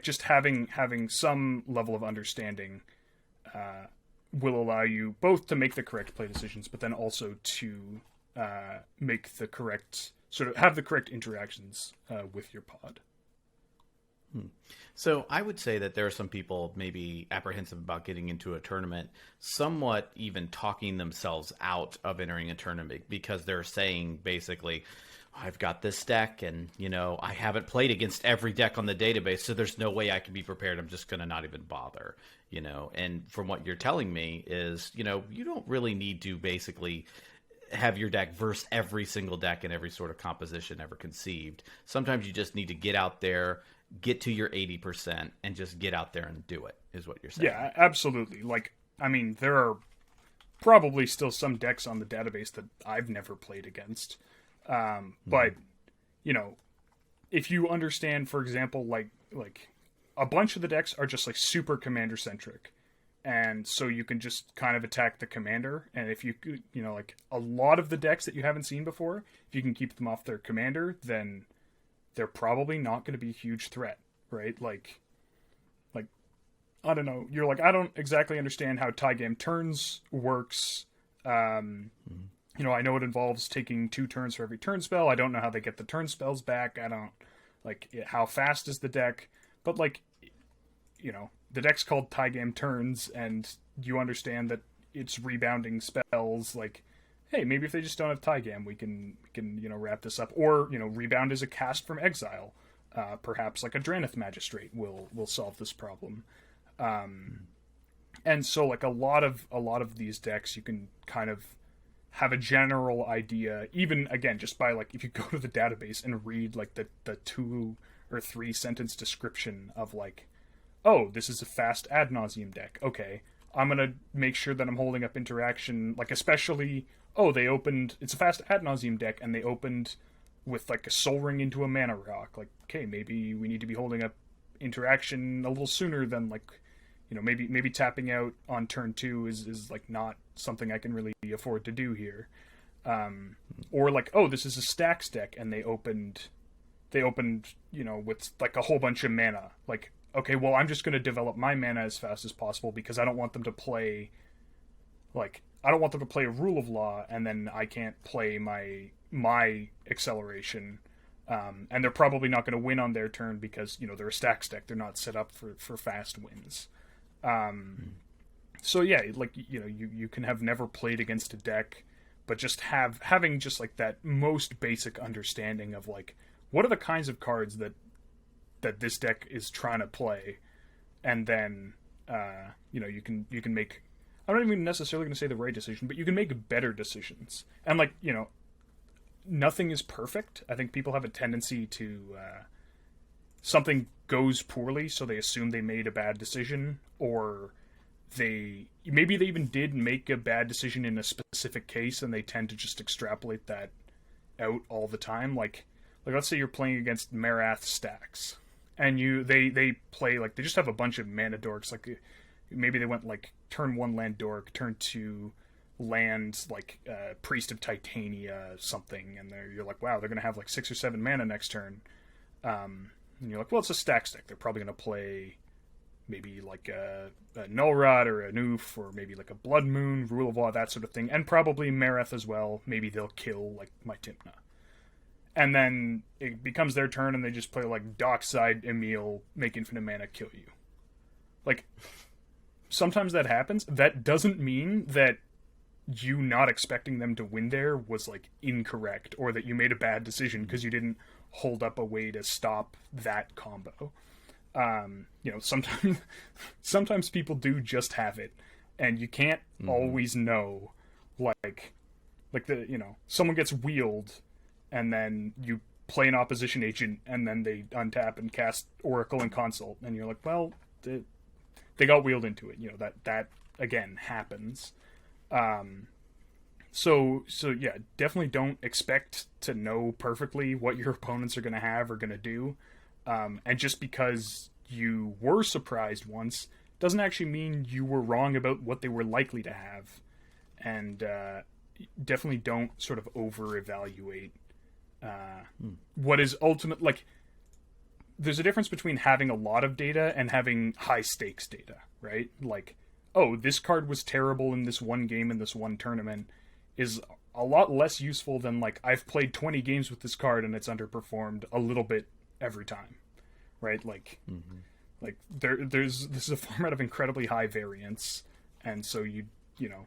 just having some level of understanding will allow you both to make the correct play decisions, but then also to make the correct have the correct interactions with your pod. So I would say that there are some people maybe apprehensive about getting into a tournament, somewhat even talking themselves out of entering a tournament because they're saying basically, I've got this deck and, I haven't played against every deck on the database, so there's no way I can be prepared. I'm just going to not even bother, And from what you're telling me is, you don't really need to basically have your deck verse every single deck in every sort of composition ever conceived. Sometimes you just need to get out there, get to your 80% and just get out there and do it, is what you're saying. Yeah, absolutely. There are probably still some decks on the database that I've never played against. But, if you understand, for example, like a bunch of the decks are just super commander centric. And so you can just kind of attack the commander. And if you a lot of the decks that you haven't seen before, if you can keep them off their commander, then they're probably not going to be a huge threat, right? I don't know. You're I don't exactly understand how tie game turns works. I know it involves taking 2 turns for every turn spell. I don't know how they get the turn spells back. I don't how fast is the deck, but the deck's called tie game turns, and you understand that it's rebounding spells. Hey, maybe if they just don't have tie game, we can wrap this up. Or rebound is a cast from exile. Perhaps a Draneth Magistrate will solve this problem. And so a lot of these decks, you can kind of have a general idea, even again just by if you go to the database and read the 2 or 3 sentence description of oh, this is a fast ad nauseum deck. Okay, I'm gonna make sure that I'm holding up interaction, especially, it's a fast ad nauseum deck and they opened with a soul ring into a mana rock. Okay, maybe we need to be holding up interaction a little sooner than maybe tapping out on turn 2 is not something I can really afford to do here. Or this is a stacks deck and they opened with a whole bunch of mana. Okay, well, I'm just going to develop my mana as fast as possible because I don't want them to play a Rule of Law and then I can't play my acceleration. And they're probably not going to win on their turn because, they're a stacks deck. They're not set up for fast wins. So yeah, you can have never played against a deck, but just having just that most basic understanding of what are the kinds of cards that this deck is trying to play, and then you can make, I'm not even necessarily going to say the right decision, but you can make better decisions. And nothing is perfect. I think people have a tendency to something goes poorly, so they assume they made a bad decision, or maybe they even did make a bad decision in a specific case, and they tend to just extrapolate that out all the time. Let's say you're playing against Marath stacks, and they play they just have a bunch of mana dorks. Maybe they went turn 1 land dork, turn 2 land Priest of Titania something, and you're wow, they're gonna have 6 or 7 mana next turn. And you're well, it's a stacks deck. They're probably gonna play maybe a Null Rod or a Noof, or maybe a Blood Moon, Rule of Law, that sort of thing, and probably Marath as well. Maybe they'll kill my Tymna. And then it becomes their turn, and they just play Dockside Emil, make infinite mana, kill you. Sometimes that happens. That doesn't mean that you not expecting them to win there was incorrect, or that you made a bad decision because you didn't hold up a way to stop that combo. Sometimes people do just have it, and you can't always know. Someone gets wheeled, and then you play an opposition agent, and then they untap and cast Oracle and Consult, and you're well, they got wheeled into it. That again happens. So yeah, definitely don't expect to know perfectly what your opponents are going to have or going to do. And just because you were surprised once doesn't actually mean you were wrong about what they were likely to have. And definitely don't sort of over-evaluate what is ultimate. There's a difference between having a lot of data and having high-stakes data, right? Oh, this card was terrible in this one game in this one tournament is a lot less useful than I've played 20 games with this card and it's underperformed a little bit every time, right? Like this is a format of incredibly high variance, and so you know,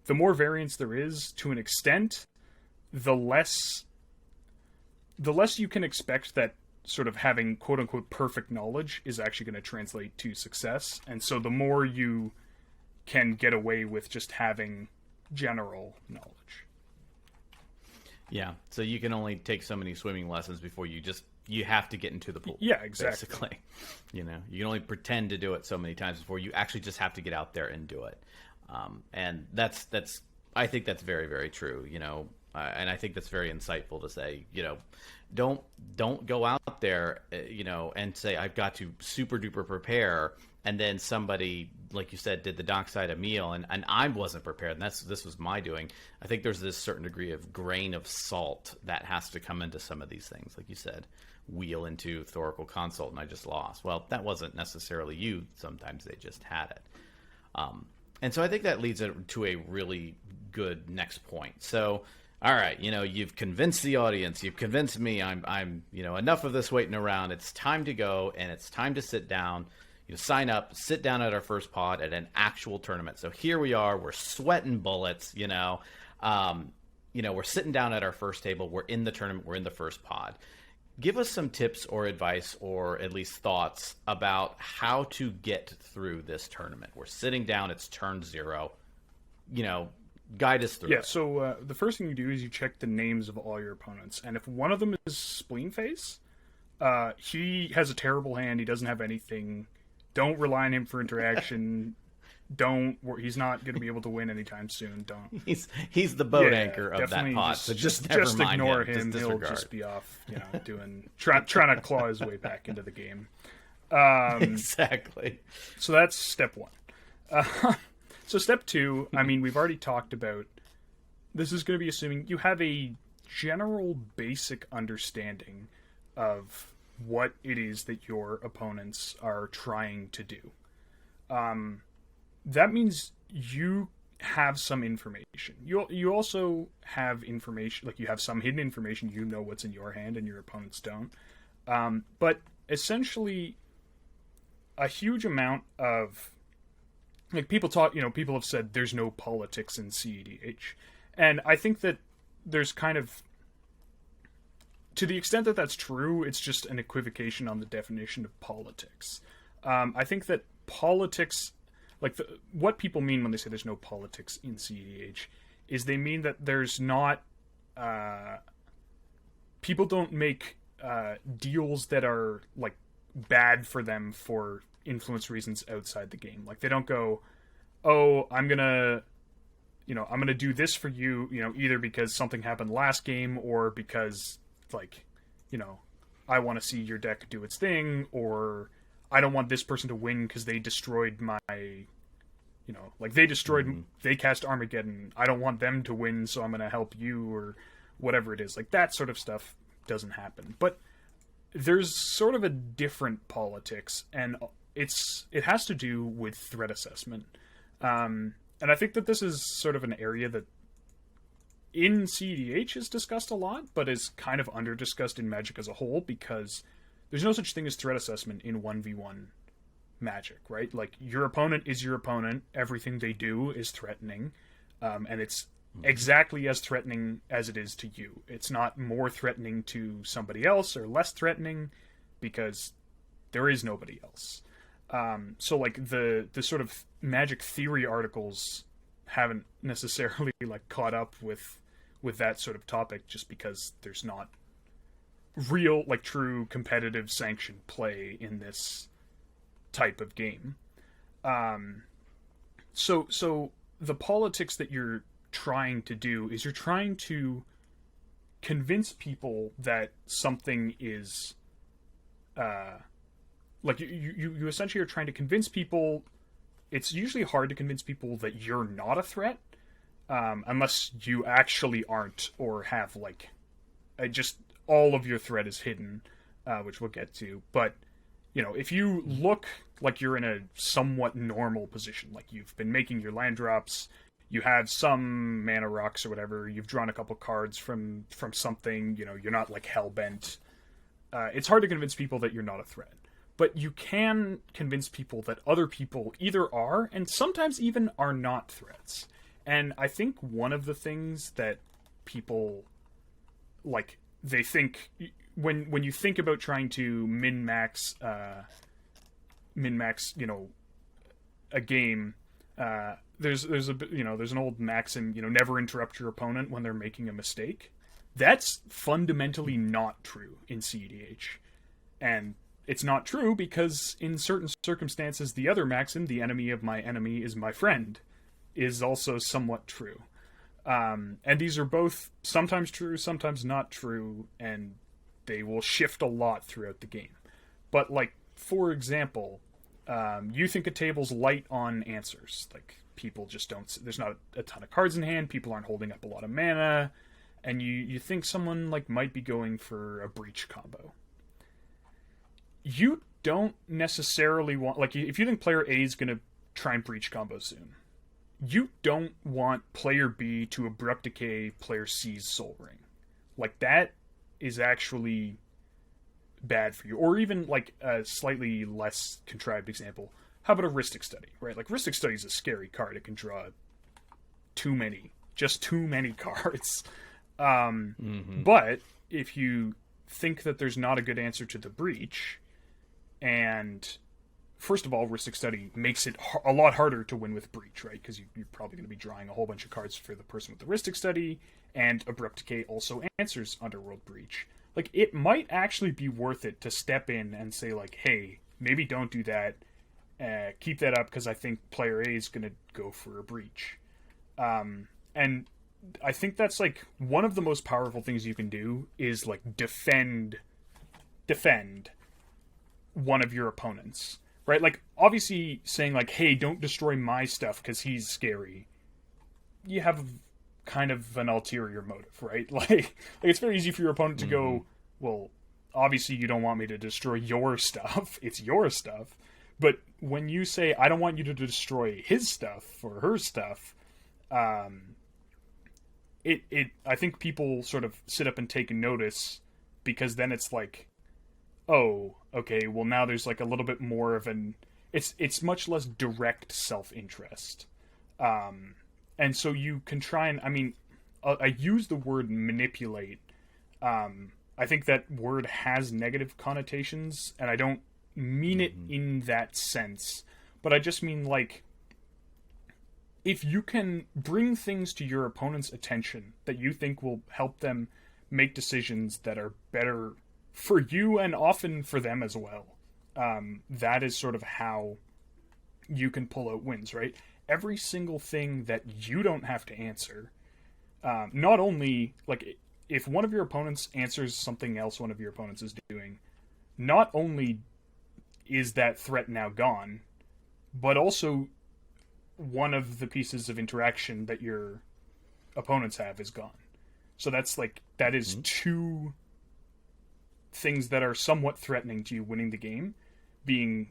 the more variance there is, to an extent, the less you can expect that sort of having quote unquote perfect knowledge is actually going to translate to success. And so the more you can get away with just having general knowledge. Yeah. So you can only take so many swimming lessons before you have to get into the pool. Yeah, exactly. Basically, you can only pretend to do it so many times before you actually just have to get out there and do it. And that's I think that's very, very true. And I think that's very insightful to say, don't go out there, and say, I've got to super duper prepare. And then somebody, like you said, did the dockside a meal and I wasn't prepared. And this was my doing. I think there's this certain degree of grain of salt that has to come into some of these things. Like you said, wheel into Thoracle Consult and I just lost. Well, that wasn't necessarily you. Sometimes they just had it. And so I think that leads to a really good next point. So, all right, you've convinced the audience, you've convinced me. I'm enough of this waiting around. It's time to go, and it's time to sit down. Sign up, sit down at our first pod at an actual tournament. So here we are. We're sweating bullets. We're sitting down at our first table. We're in the tournament. We're in the first pod. Give us some tips or advice, or at least thoughts about how to get through this tournament. We're sitting down. It's turn 0. Guide us through. Yeah. It. So the first thing you do is you check the names of all your opponents, and if one of them is spleenface, he has a terrible hand. He doesn't have anything. Don't rely on him for interaction. He's not going to be able to win anytime soon. Don't. He's the boat anchor of that pot. So just ignore him. Just he'll just be off, trying to claw his way back into the game. Exactly. So that's step 1. So step 2. I mean, we've already talked about. This is going to be assuming you have a general basic understanding of what it is that your opponents are trying to do. That means you have some information. You also have information, like you have some hidden information. You know what's in your hand and your opponents don't. But essentially, a huge amount of people have said there's no politics in CEDH, and I think that there's kind of, to the extent that that's true, it's just an equivocation on the definition of politics. I think that politics, what people mean when they say there's no politics in CEDH, is they mean that there's not, people don't make deals that are bad for them for influence reasons outside the game. They don't go, oh, I'm gonna do this for you, either because something happened last game or because I want to see your deck do its thing, or I don't want this person to win because they destroyed my, they cast Armageddon. I don't want them to win, so I'm going to help you, or whatever it is. That sort of stuff doesn't happen. But there's sort of a different politics, and it has to do with threat assessment. And I think that this is sort of an area that in CEDH is discussed a lot, but is kind of under-discussed in Magic as a whole, because there's no such thing as threat assessment in 1v1 Magic, right? Your opponent is your opponent, everything they do is threatening, and it's exactly as threatening as it is to you. It's not more threatening to somebody else or less threatening, because there is nobody else. So the sort of Magic theory articles haven't necessarily caught up with that sort of topic, just because there's not real true competitive sanctioned play in this type of game. So the politics that you're trying to do is you're trying to convince people that something is you essentially are trying to convince people. It's usually hard to convince people that you're not a threat, unless you actually aren't, or have just all of your threat is hidden, which we'll get to. But if you look like you're in a somewhat normal position, you've been making your land drops, you have some mana rocks or whatever, you've drawn a couple cards from something, you're not hell bent. It's hard to convince people that you're not a threat. but you can convince people that other people either are and sometimes even are not threats. And I think one of the things that people like, they think when you think about trying to min max, a game, there's an old maxim, never interrupt your opponent when they're making a mistake. That's fundamentally not true in CEDH. And it's not true because in certain circumstances, the other maxim, the enemy of my enemy is my friend, is also somewhat true. And these are both sometimes true, sometimes not true, and they will shift a lot throughout the game. But, like, for example, you think a table's light on answers. Like, people just don't... There's not a ton of cards in hand, people aren't holding up a lot of mana, and you think someone, like, might be going for a breach combo. You don't necessarily want... Like, if you think player A is going to try and breach combo soon, you don't want player B to abrupt decay player C's Soul Ring. Like, that is actually bad for you. Or even, like, a slightly less contrived example. How about a Rhystic Study, right? Like, Rhystic Study is a scary card. It can draw too many cards. But if you think that there's not a good answer to the breach, and first of all, Rhystic Study makes it a lot harder to win with breach, right? Because you're probably going to be drawing a whole bunch of cards for the person with the Rhystic Study, and Abrupt Decay also answers Underworld Breach. Like, it might actually be worth it to step in and say, like, hey, maybe don't do that. Keep that up because I think player A is going to go for a breach. And I think that's, like, one of the most powerful things you can do is, like, defend one of your opponents. Right? Like, obviously saying, like, hey, don't destroy my stuff because he's scary. You have kind of an ulterior motive, right? Like it's very easy for your opponent to go, well, obviously you don't want me to destroy your stuff. It's your stuff. But when you say, I don't want you to destroy his stuff or her stuff, I think people sort of sit up and take notice, because then it's like, oh, okay, well now there's like a little bit more of an... It's much less direct self-interest. And so you can try and... I mean, I use the word manipulate. I think that word has negative connotations, and I don't mean it in that sense. But I just mean, like, if you can bring things to your opponent's attention that you think will help them make decisions that are better for you and often for them as well, that is sort of how you can pull out wins, right? Every single thing that you don't have to answer, not only, like, if one of your opponents answers something else one of your opponents is doing, not only is that threat now gone, but also one of the pieces of interaction that your opponents have is gone. So that's like, that is two things that are somewhat threatening to you winning the game, being,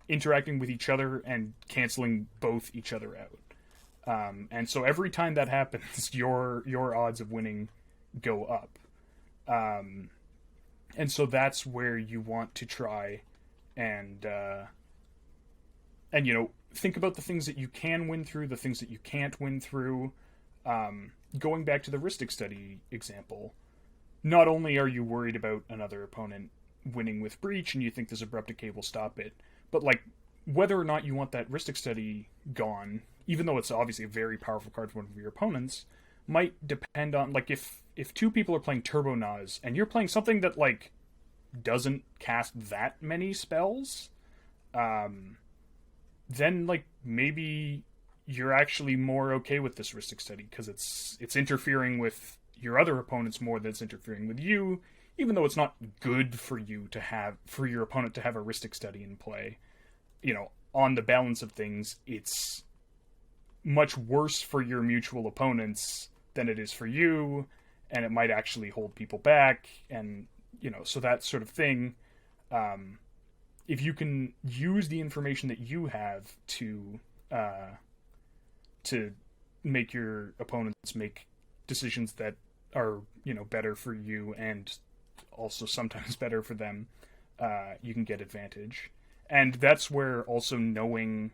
interacting with each other and canceling both each other out. And so every time that happens, your odds of winning go up. And so that's where you want to try and think about the things that you can win through, the things that you can't win through. Going back to the Rhystic Study example, not only are you worried about another opponent winning with breach and you think this Abrupt Decay will stop it, but, like, whether or not you want that Rhystic Study gone, even though it's obviously a very powerful card for one of your opponents, might depend on, like, if two people are playing Turbo Naz and you're playing something that, like, doesn't cast that many spells, then, like, maybe you're actually more okay with this Rhystic Study because it's interfering with your other opponents more than it's interfering with you, even though it's not good for you to have, for your opponent to have a Rhystic Study in play. On the balance of things, it's much worse for your mutual opponents than it is for you, and it might actually hold people back, and, so that sort of thing. If you can use the information that you have to make your opponents make decisions that are, better for you and also sometimes better for them, you can get advantage. And that's where also knowing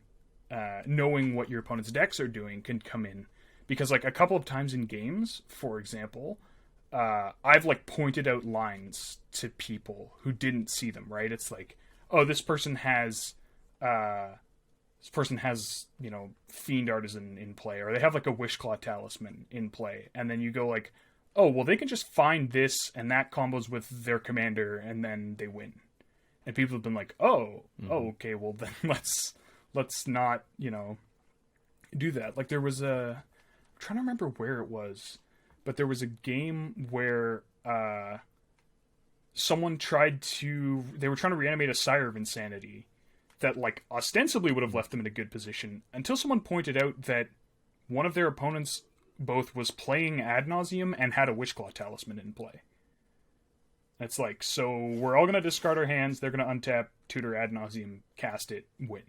what your opponent's decks are doing can come in, because like a couple of times in games, for example, I've like pointed out lines to people who didn't see them. Right? It's like, oh, this person has Fiend Artisan in play, or they have like a Wishclaw Talisman in play, and then you go like, oh, well, they can just find this and that combos with their commander, and then they win. And people have been like, oh, okay, well then let's not, do that. Like there was I'm trying to remember where it was, but there was a game where they were trying to reanimate a Sire of Insanity that like ostensibly would have left them in a good position, until someone pointed out that one of their opponents both was playing Ad Nauseam and had a Wishclaw Talisman in play. It's like, so we're all going to discard our hands, they're going to untap, tutor Ad Nauseam, cast it, win.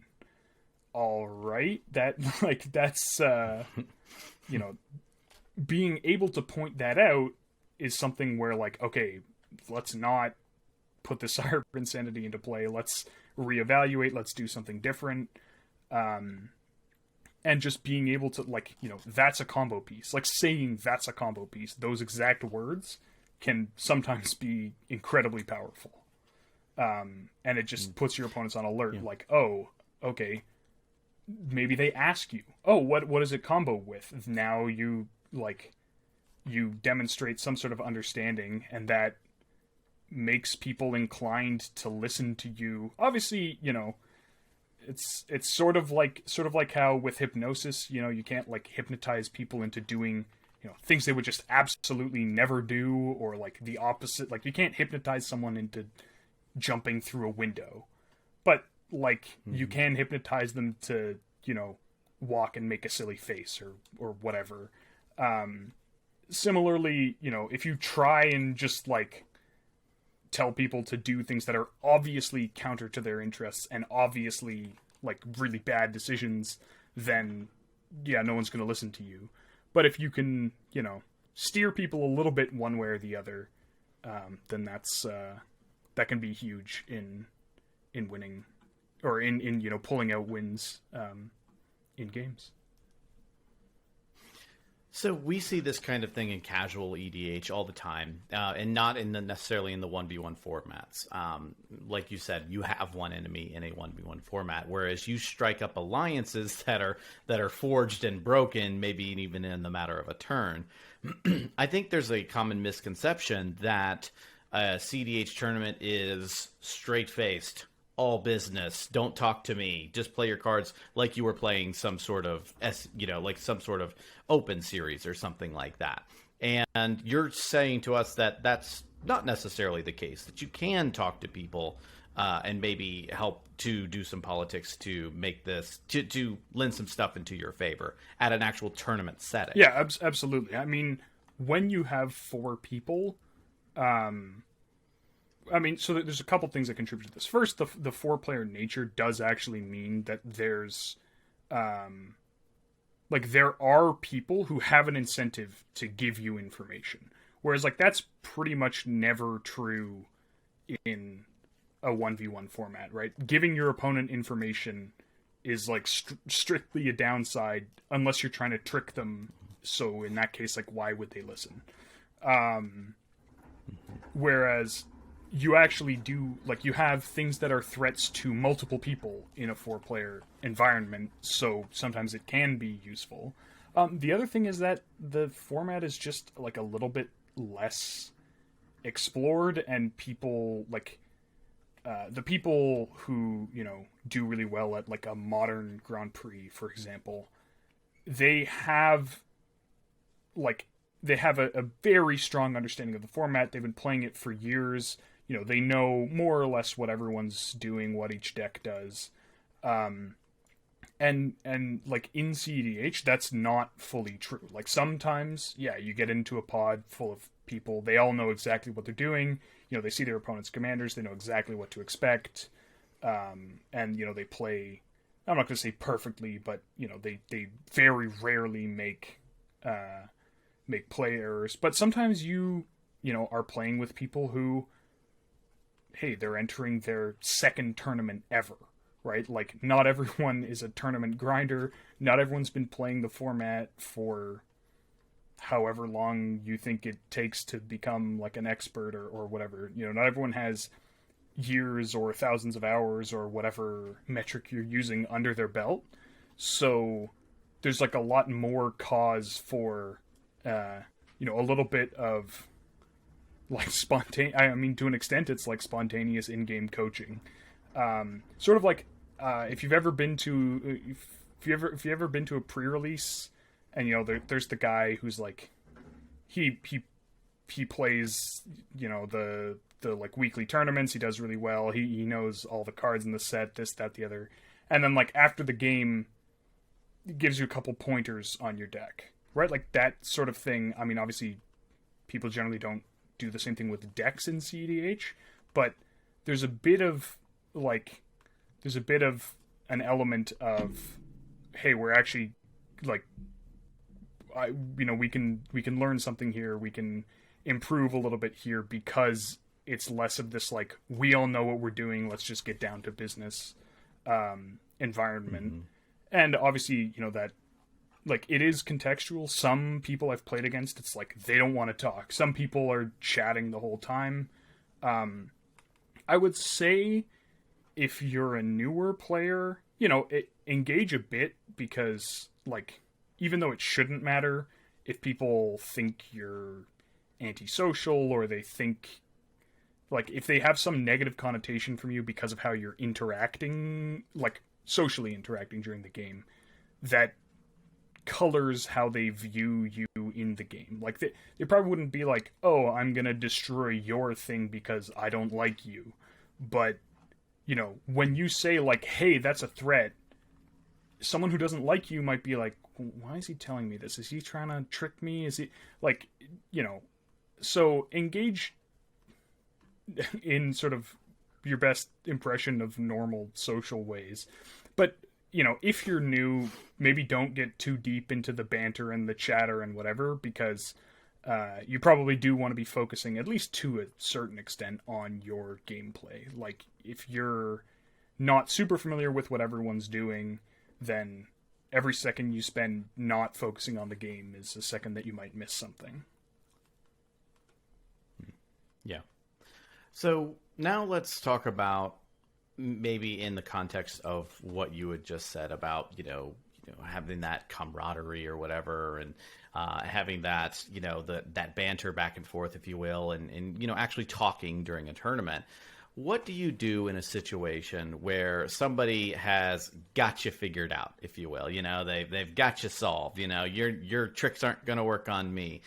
All right, that's being able to point that out is something where like, okay, let's not put the Sire of Insanity into play, let's reevaluate, let's do something different. And just being able to like, that's a combo piece, like saying that's a combo piece, those exact words can sometimes be incredibly powerful. And it just puts your opponents on alert, like, oh, okay, maybe they ask you, oh, what is it combo with? Now you demonstrate some sort of understanding, and that makes people inclined to listen to you. Obviously, it's sort of like how with hypnosis, you can't like hypnotize people into doing things they would just absolutely never do, or like the opposite. Like you can't hypnotize someone into jumping through a window, but like you can hypnotize them to walk and make a silly face or whatever. Similarly, if you try and just like tell people to do things that are obviously counter to their interests and obviously like really bad decisions, then no one's going to listen to you. But if you can, steer people a little bit one way or the other, then that can be huge in winning, or in pulling out wins in games. So we see this kind of thing in casual EDH all the time, and not necessarily in the 1v1 formats. Like you said, you have one enemy in a 1v1 format, whereas you strike up alliances that are forged and broken, maybe even in the matter of a turn. I think there's a common misconception that a CEDH tournament is straight-faced, all business, don't talk to me, just play your cards like you were playing some sort of like some sort of open series or something like that. And you're saying to us that that's not necessarily the case, that you can talk to people and maybe help to do some politics to make this to lend some stuff into your favor at an actual tournament setting. Yeah, absolutely. I mean, when you have 4 people, so there's a couple things that contribute to this. First, the 4-player nature does actually mean that there's, there are people who have an incentive to give you information. Whereas, that's pretty much never true in a 1v1 format, right? Giving your opponent information is, strictly a downside unless you're trying to trick them. So, in that case, why would they listen? Whereas you actually do, you have things that are threats to multiple people in a 4-player environment, so sometimes it can be useful. The other thing is that the format is just, a little bit less explored, and people, the people who, do really well at, a modern Grand Prix, for example, they have a very strong understanding of the format. They've been playing it for years. They know more or less what everyone's doing, what each deck does. And in CEDH, that's not fully true. Sometimes, you get into a pod full of people, they all know exactly what they're doing. They see their opponent's commanders, they know exactly what to expect. And, they play, I'm not going to say perfectly, but, they very rarely make play errors. But sometimes you are playing with people who hey, they're entering their second tournament ever, right? Like, not everyone is a tournament grinder. Not everyone's been playing the format for however long you think it takes to become like an expert or whatever. You know, not everyone has years or thousands of hours or whatever metric you're using under their belt. So there's like a lot more cause for, a little bit of like spontaneous. I mean, to an extent, it's like spontaneous in-game coaching. Sort of like if you've ever been to if you ever been to a pre-release, and there's the guy who's like he plays the like weekly tournaments. He does really well. He knows all the cards in the set, this, that, the other, and then like after the game, it gives you a couple pointers on your deck, right? Like that sort of thing. I mean, obviously, people generally don't do the same thing with decks in CEDH, but there's a bit of an element of, hey, we're actually like, we can learn something here, we can improve a little bit here, because it's less of this like, we all know what we're doing, let's just get down to business environment. Mm-hmm. And obviously, that like it is contextual. Some people I've played against, it's like they don't want to talk. Some people are chatting the whole time. I would say if you're a newer player, engage a bit, because like, even though it shouldn't matter, if people think you're antisocial, or they think like, if they have some negative connotation from you because of how you're interacting, like socially interacting during the game, that colors how they view you in the game. Like they probably wouldn't be like, oh, I'm gonna destroy your thing because I don't like you. But when you say like, hey, that's a threat, someone who doesn't like you might be like, why is he telling me this? Is he trying to trick me? Is he like, so engage in sort of your best impression of normal social ways. But if you're new, maybe don't get too deep into the banter and the chatter and whatever, because you probably do want to be focusing, at least to a certain extent, on your gameplay. Like, if you're not super familiar with what everyone's doing, then every second you spend not focusing on the game is a second that you might miss something. Yeah. So now let's talk about, maybe in the context of what you had just said about, having that camaraderie or whatever, and having that, that banter back and forth, if you will, and actually talking during a tournament. What do you do in a situation where somebody has got you figured out, if you will? They've got you solved. Your tricks aren't going to work on me.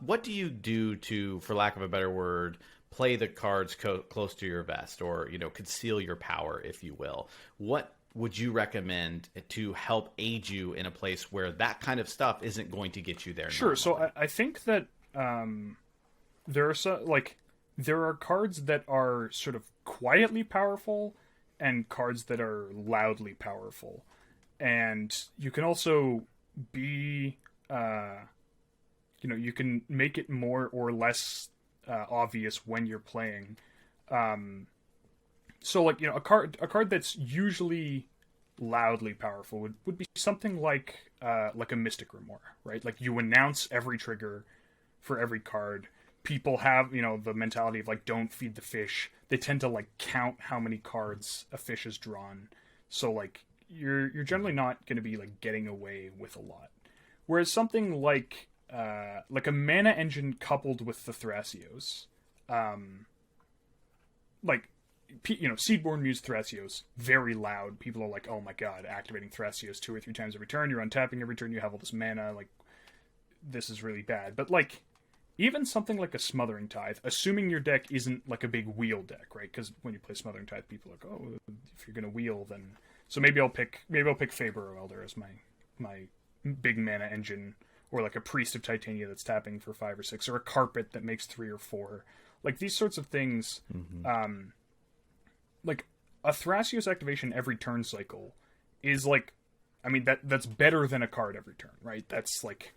What do you do to, for lack of a better word, play the cards close to your vest, or conceal your power, if you will? What would you recommend to help aid you in a place where that kind of stuff isn't going to get you there? Sure. Normally? So I think that there are cards that are sort of quietly powerful and cards that are loudly powerful, and you can also be you can make it more or less obvious when you're playing. So like, a card that's usually loudly powerful would be something like a Mystic Grimoire, right? Like, you announce every trigger for every card. People have, the mentality of like, don't feed the fish. They tend to like count how many cards a fish has drawn. So like, you're generally not going to be like getting away with a lot. Whereas something like a mana engine coupled with the Thrasios, Seedborn Muse Thrasios, very loud. People are like, oh my god, activating Thrasios 2 or 3 times every turn, you're untapping every turn, you have all this mana, like, this is really bad. But like, even something like a Smothering Tithe, assuming your deck isn't like a big wheel deck, right? Because when you play Smothering Tithe, people are like, oh, if you're gonna wheel, then... So maybe I'll pick Faber Elder as my big mana engine, or like a Priest of Titania that's tapping for 5 or 6, or a Carpet that makes 3 or 4. Like, these sorts of things, like, a Thrasios activation every turn cycle is like, I mean, that's better than a card every turn, right? That's like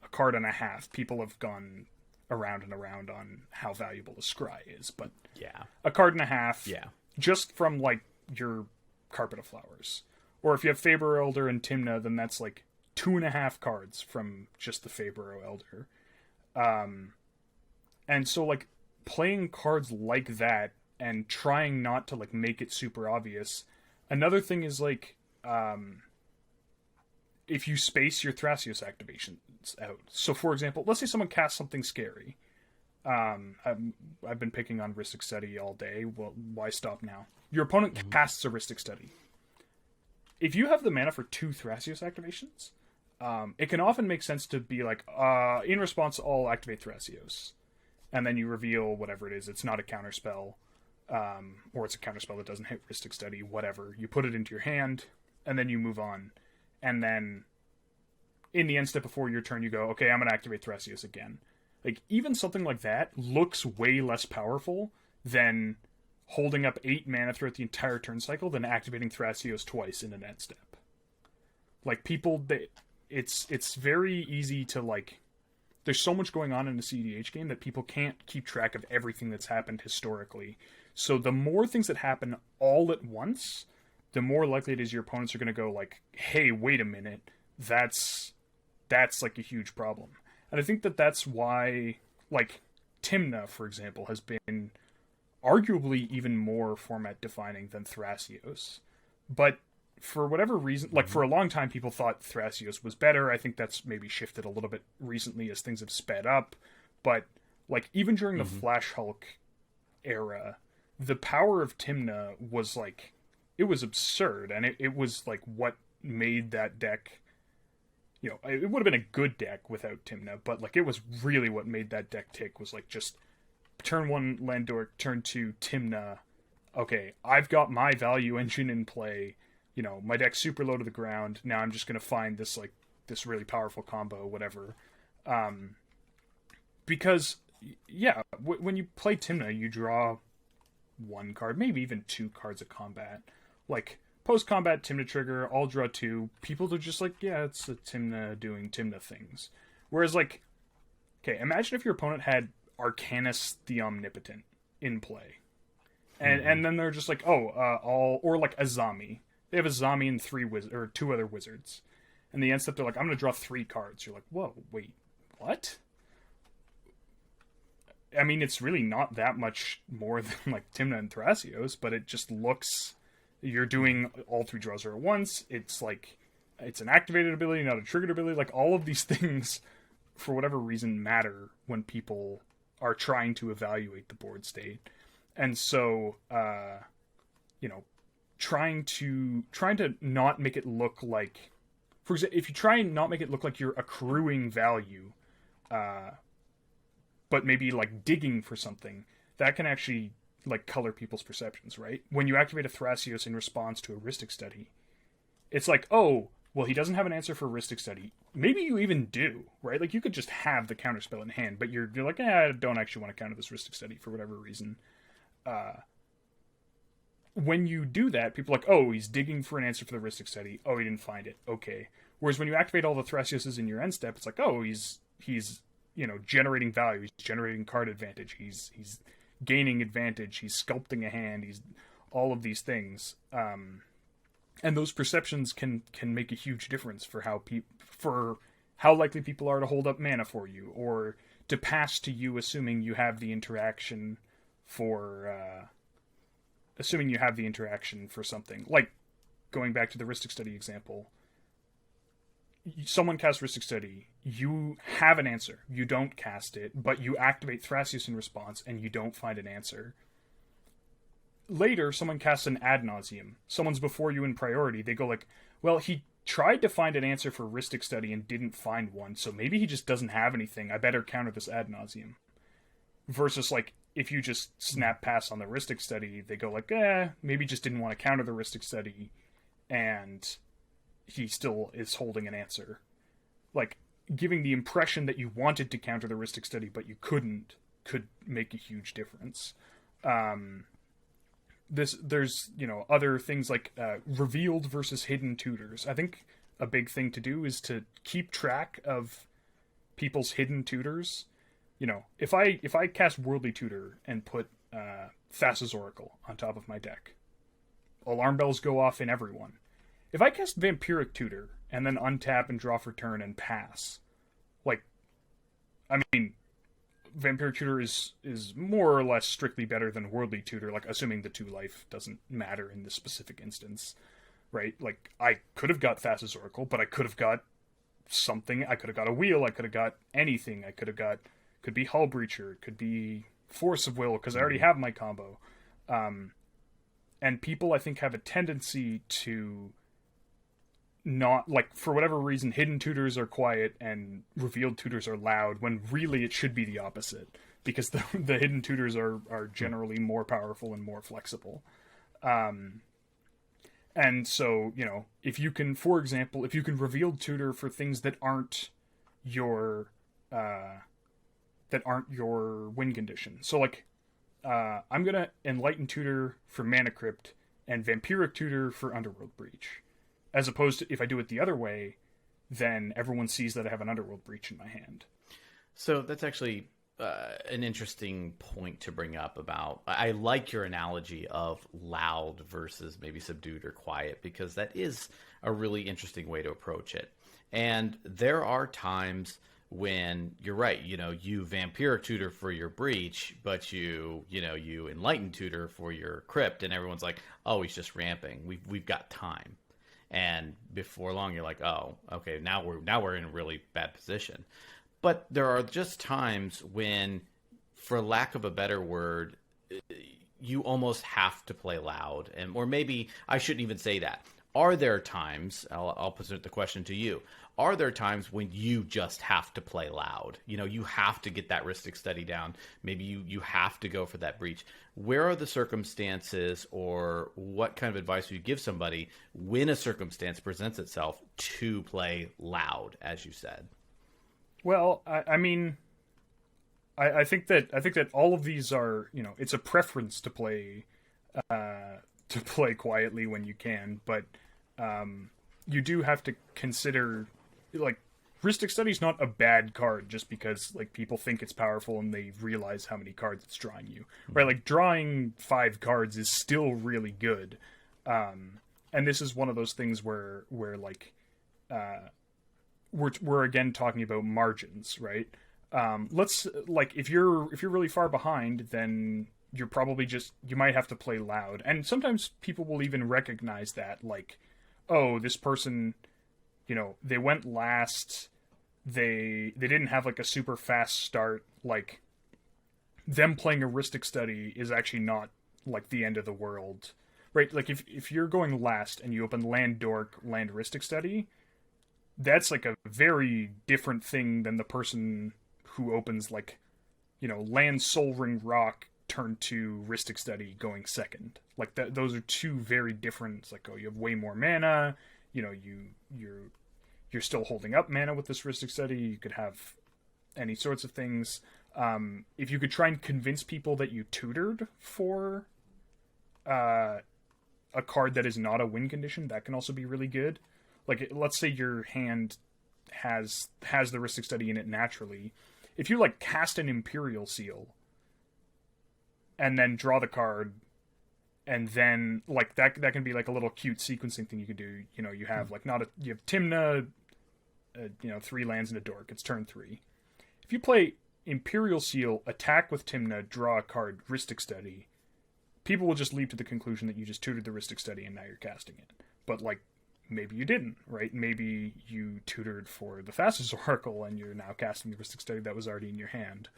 a card and a half. People have gone around and around on how valuable a scry is, but Yeah. a card and a half, Yeah. just from like your Carpet of Flowers. Or if you have Faber Elder and Timna, then that's like 2.5 cards from just the Faber Elder. And so like playing cards like that and trying not to like make it super obvious. Another thing is like if you space your Thrasios activations out. So for example, let's say someone casts something scary. I've been picking on Rhystic Study all day. Well, why stop now? Your opponent casts a Rhystic Study. If you have the mana for 2 Thrasios activations, it can often make sense to be like, in response, I'll activate Thrasios. And then you reveal whatever it is. It's not a counterspell, or it's a counterspell that doesn't hit Rhystic Study, whatever. You put it into your hand, and then you move on. And then, in the end step before your turn, you go, okay, I'm going to activate Thrasios again. Like, even something like that looks way less powerful than holding up 8 mana throughout the entire turn cycle than activating Thrasios twice in an end step. Like, it's very easy to, like, there's so much going on in a CEDH game that people can't keep track of everything that's happened historically. So the more things that happen all at once, the more likely it is your opponents are going to go like, hey, wait a minute, that's like a huge problem. And I think that's why, like, Timna, for example, has been arguably even more format defining than Thrasios. But for whatever reason, like, for a long time, people thought Thrasios was better. I think that's maybe shifted a little bit recently as things have sped up. But, like, even during the Flash Hulk era, the power of Timna was, like, it was absurd. And it was, like, what made that deck, you know, it would have been a good deck without Timna, but, like, it was really what made that deck tick was, like, just turn 1 Landork, turn 2 Timna. Okay, I've got my value engine in play. You know, my deck's super low to the ground. Now I'm just going to find this, like, this really powerful combo, whatever. Because, yeah, when you play Timna, you draw 1 card, maybe even 2 cards of combat. Like, post-combat Timna trigger, I'll draw 2. People are just like, yeah, it's a Timna doing Timna things. Whereas, like, okay, imagine if your opponent had Arcanus the Omnipotent in play. And then they're just like, or like Azami. They have Azami and 2 other wizards. And the end step, they're like, I'm going to draw 3 cards. You're like, whoa, wait, what? I mean, it's really not that much more than, like, Timna and Thrasios, but it just looks... You're doing all 3 draws at once. It's like, it's an activated ability, not a triggered ability. Like, all of these things, for whatever reason, matter when people are trying to evaluate the board state. And so, you know, trying to not make it look like, for example, if you try and not make it look like you're accruing value, but maybe like digging for something, that can actually like color people's perceptions, right? When you activate a Thrasios in response to a Rhystic Study, it's like, oh, well, he doesn't have an answer for Rhystic Study. Maybe you even do, right? Like, you could just have the counterspell in hand, but you're like, I don't actually want to counter this Rhystic Study for whatever reason. When you do that, people are like, oh, he's digging for an answer for the Rhystic Study. Oh, he didn't find it. Okay. Whereas when you activate all the Thrasioses in your end step, it's like, oh, he's you know, generating value. He's generating card advantage. He's gaining advantage. He's sculpting a hand. He's all of these things. And those perceptions can make a huge difference for how likely people are to hold up mana for you, or to pass to you, assuming you have the interaction for something. Like, going back to the Rhystic Study example, someone casts Rhystic Study, you have an answer, you don't cast it, but you activate Thrasios in response, and you don't find an answer. Later, someone casts an Ad Nauseam. Someone's before you in priority. They go like, well, he tried to find an answer for Rhystic Study and didn't find one, so maybe he just doesn't have anything. I better counter this Ad Nauseam. Versus, like, if you just snap pass on the Rhystic Study, they go like, maybe just didn't want to counter the Rhystic Study, and he still is holding an answer. Like, giving the impression that you wanted to counter the Rhystic Study, but you couldn't, could make a huge difference. There's, you know, other things like revealed versus hidden tutors. I think a big thing to do is to keep track of people's hidden tutors. if I cast Worldly Tutor and put Thassa's Oracle on top of my deck, alarm bells go off in everyone. If I cast Vampiric Tutor and then untap and draw for turn and pass, like, I mean, Vampiric Tutor is more or less strictly better than Worldly Tutor, like, assuming the 2 life doesn't matter in this specific instance, right? Like, I could have got Thassa's Oracle, but I could have got something. I could have got a wheel. I could have got anything. Could be Hull Breacher. It could be Force of Will, because I already have my combo. And people, I think, have a tendency to not, like, for whatever reason, hidden tutors are quiet and revealed tutors are loud, when really it should be the opposite, because the hidden tutors are generally more powerful and more flexible. And so, if you can, for example, if you can reveal tutor for things that aren't your win condition. So, like, I'm gonna Enlighten Tutor for Mana Crypt and Vampiric Tutor for Underworld Breach. As opposed to, if I do it the other way, then everyone sees that I have an Underworld Breach in my hand. So that's actually an interesting point to bring up about. I like your analogy of loud versus maybe subdued or quiet, because that is a really interesting way to approach it. And there are times when you're right, you Vampiric Tutor for your Breach, but you Enlighten Tutor for your Crypt, and everyone's like, oh, he's just ramping. We've got time. And before long, you're like, oh, okay, now we're in a really bad position. But there are just times when, for lack of a better word, you almost have to play loud. Or maybe I shouldn't even say that. Are there times, I'll present the question to you, are there times when you just have to play loud? You have to get that Rhystic Study down. Maybe you have to go for that breach. Where are the circumstances, or what kind of advice would you give somebody when a circumstance presents itself to play loud, as you said? Well, I mean, I think that all of these are, it's a preference to play quietly when you can, but you do have to consider, like, Rhystic Study is not a bad card just because, like, people think it's powerful and they realize how many cards it's drawing you, right? Like, drawing 5 cards is still really good, and this is one of those things where like, we're again talking about margins, right? Let's, like, if you're really far behind, then you're probably you might have to play loud, and sometimes people will even recognize that, like, oh, this person, they went last. They didn't have, like, a super fast start. Like, them playing a Rhystic Study is actually not, like, the end of the world, right? Like, if you're going last and you open Land Dork, Land Rhystic Study, that's, like, a very different thing than the person who opens, like, Land Soul Ring Rock turn 2 Rhystic Study going second. Like, those are 2 very different. It's like, oh, you have way more mana. You're still holding up mana with this Rhystic Study. You could have any sorts of things. If you could try and convince people that you tutored for a card that is not a win condition, that can also be really good. Like, let's say your hand has the Rhystic Study in it naturally. If you, like, cast an Imperial Seal and then draw the card, and then, like, that can be, like, a little cute sequencing thing you could do. You have, like, you have Tymna, 3 lands and a dork. It's turn 3. If you play Imperial Seal, attack with Tymna, draw a card, Rhystic Study, people will just leap to the conclusion that you just tutored the Rhystic Study and now you're casting it. But, like, maybe you didn't, right? Maybe you tutored for the Thassa's Oracle and you're now casting the Rhystic Study that was already in your hand.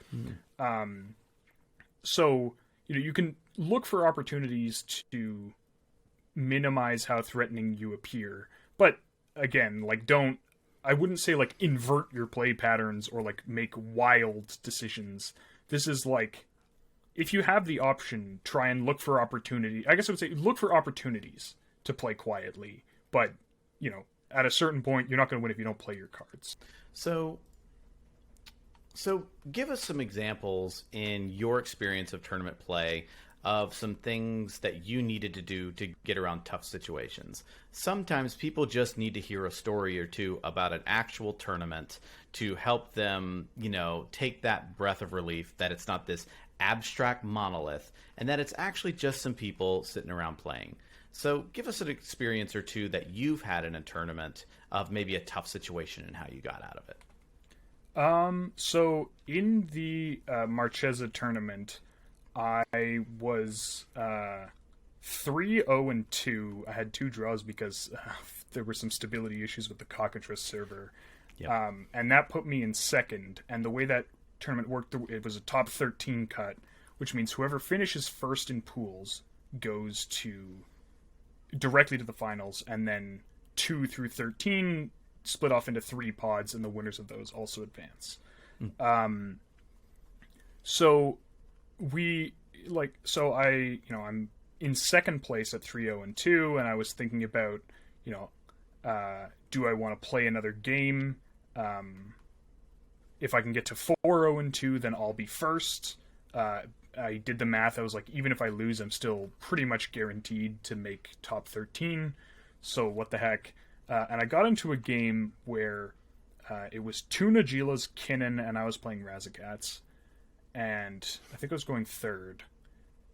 So, you can look for opportunities to minimize how threatening you appear. But, again, like, I wouldn't say, like, invert your play patterns or, like, make wild decisions. This is, like, if you have the option, try and look for opportunity. I guess I would say look for opportunities to play quietly. But, at a certain point, you're not going to win if you don't play your cards. So give us some examples in your experience of tournament play of some things that you needed to do to get around tough situations. Sometimes people just need to hear a story or two about an actual tournament to help them, take that breath of relief that it's not this abstract monolith and that it's actually just some people sitting around playing. So give us an experience or two that you've had in a tournament of maybe a tough situation and how you got out of it. So in the Marchesa tournament, I was 3-0-2. I had 2 draws because there were some stability issues with the cockatrice server. Yep. And that put me in second. And the way that tournament worked, it was a top 13 cut, which means whoever finishes first in pools goes directly to the finals, and then 2 through 13 split off into 3 pods, and the winners of those also advance. So I'm in second place at 3-0-2, and I was thinking about, do I want to play another game? If I can get to 4-0-2, then I'll be first. I did the math. I was like, even if I lose, I'm still pretty much guaranteed to make top 13. So what the heck? And I got into a game where it was 2 Nagilas, Kinnan, and I was playing Razagats. And I think I was going third.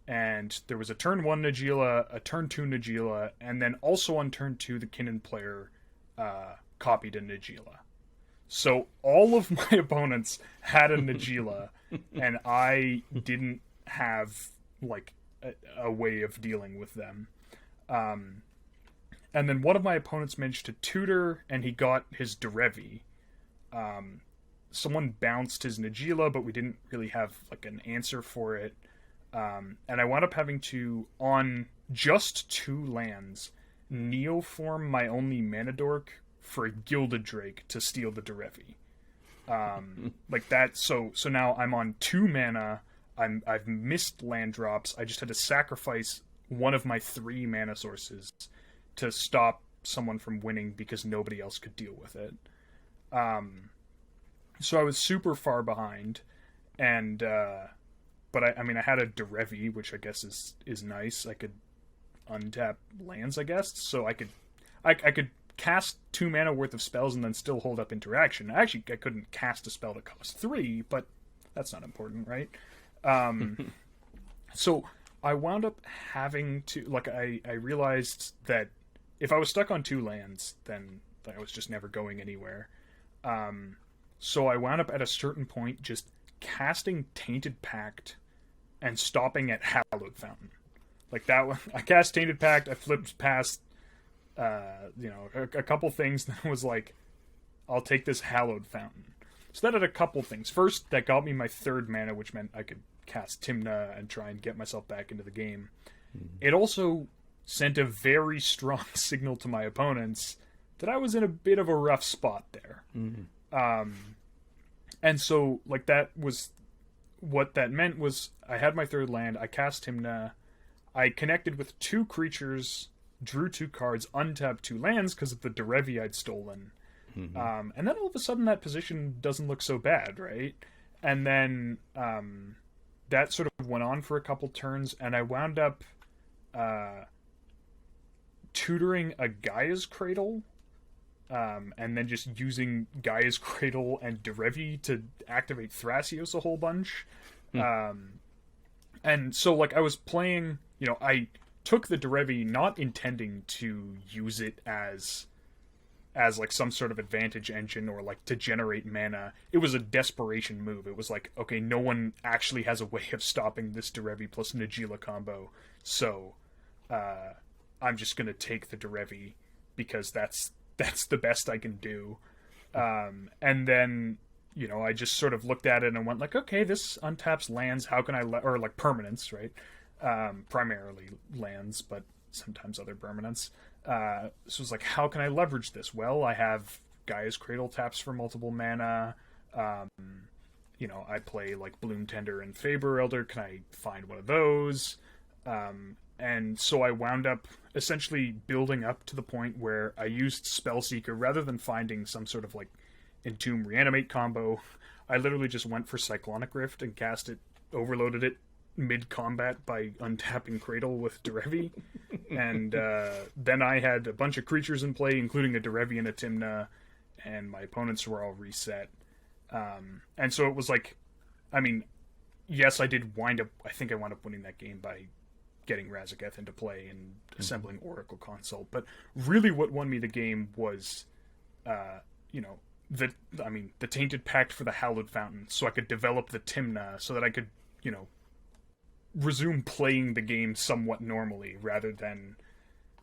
And there was a turn 1 Nagila, a turn 2 Nagila, and then also on turn 2, the Kinnan player copied a Nagila. So all of my opponents had a Nagila, and I didn't have a way of dealing with them. And then one of my opponents managed to tutor, and he got his Derevi. Someone bounced his Nagila, but we didn't really have an answer for it. And I wound up having to, on just 2 lands, neoform my only mana dork for a Gilded Drake to steal the Derevi. So now I'm on 2 mana. I've missed land drops. I just had to sacrifice one of my 3 mana sources to stop someone from winning because nobody else could deal with it. So I was super far behind, and but I had a Derevi, which I guess is nice. I could untap lands, I guess, so I could cast 2 mana worth of spells and then still hold up interaction. Actually, I couldn't cast a spell that cost 3, but that's not important, right? So I wound up having to, I realized that if I was stuck on 2 lands, then I was just never going anywhere. So I wound up at a certain point just casting Tainted Pact and stopping at Hallowed Fountain. That one, I cast Tainted Pact, I flipped past a couple things, then was like, I'll take this Hallowed Fountain. So that had a couple things. First, that got me my 3rd mana, which meant I could cast Tymna and try and get myself back into the game. Mm-hmm. It also sent a very strong signal to my opponents that I was in a bit of a rough spot there. Mm-hmm. And so, that was... What that meant was I had my 3rd land, I cast Tymna, I connected with 2 creatures, drew 2 cards, untapped 2 lands because of the Derevi I'd stolen. Mm-hmm. And then all of a sudden that position doesn't look so bad, right? And then that sort of went on for a couple turns, and I wound up tutoring a Gaia's Cradle, and then just using Gaia's Cradle and Derevi to activate Thrasios a whole bunch. And so, I was playing, I took the Derevi not intending to use it as some sort of advantage engine or to generate mana. It was a desperation move. It was okay, no one actually has a way of stopping this Derevi plus Nagila combo, so I'm just gonna take the Derevi because that's the best I can do. And then I just sort of looked at it and went okay, this untaps lands. How can I or permanents, right? Primarily lands, but sometimes other permanents. So it's how can I leverage this? Well, I have Gaia's Cradle taps for multiple mana. I play Bloom Tender and Faber Elder. Can I find one of those? And so I wound up essentially building up to the point where I used Spellseeker rather than finding some sort of Entomb Reanimate combo. I literally just went for Cyclonic Rift and cast it, overloaded it mid-combat by untapping Cradle with Derevi. And then I had a bunch of creatures in play, including a Derevi and a Tymna, and my opponents were all reset. And so it was like, I mean, yes, I think I wound up winning that game by getting Razaketh into play and assembling Oracle Consult. But really what won me the game was, the Tainted Pact for the Hallowed Fountain, so I could develop the Tymna so that I could, resume playing the game somewhat normally, rather than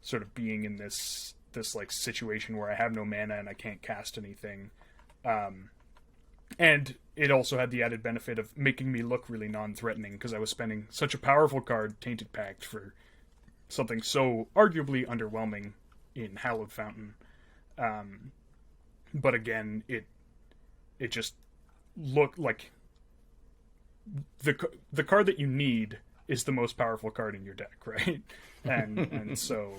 sort of being in this like situation where I have no mana and I can't cast anything. And it also had the added benefit of making me look really non-threatening, because I was spending such a powerful card, Tainted Pact, for something so arguably underwhelming in Hallowed Fountain. But again, it just looked like the card that you need is the most powerful card in your deck, right? And so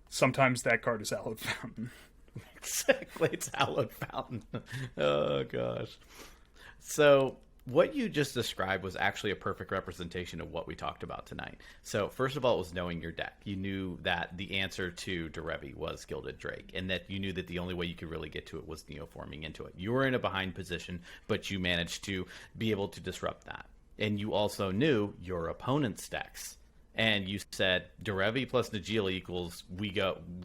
sometimes that card is Hallowed Fountain. Exactly, it's Hallowed Fountain. Oh gosh. So what you just described was actually a perfect representation of what we talked about tonight. So first of all, it was knowing your deck. You knew that the answer to Derevi was Gilded Drake, and that you knew that the only way you could really get to it was neoforming into it. You were in a behind position, but you managed to be able to disrupt that. And you also knew your opponent's decks. And you said, Derevi plus Najeela equals,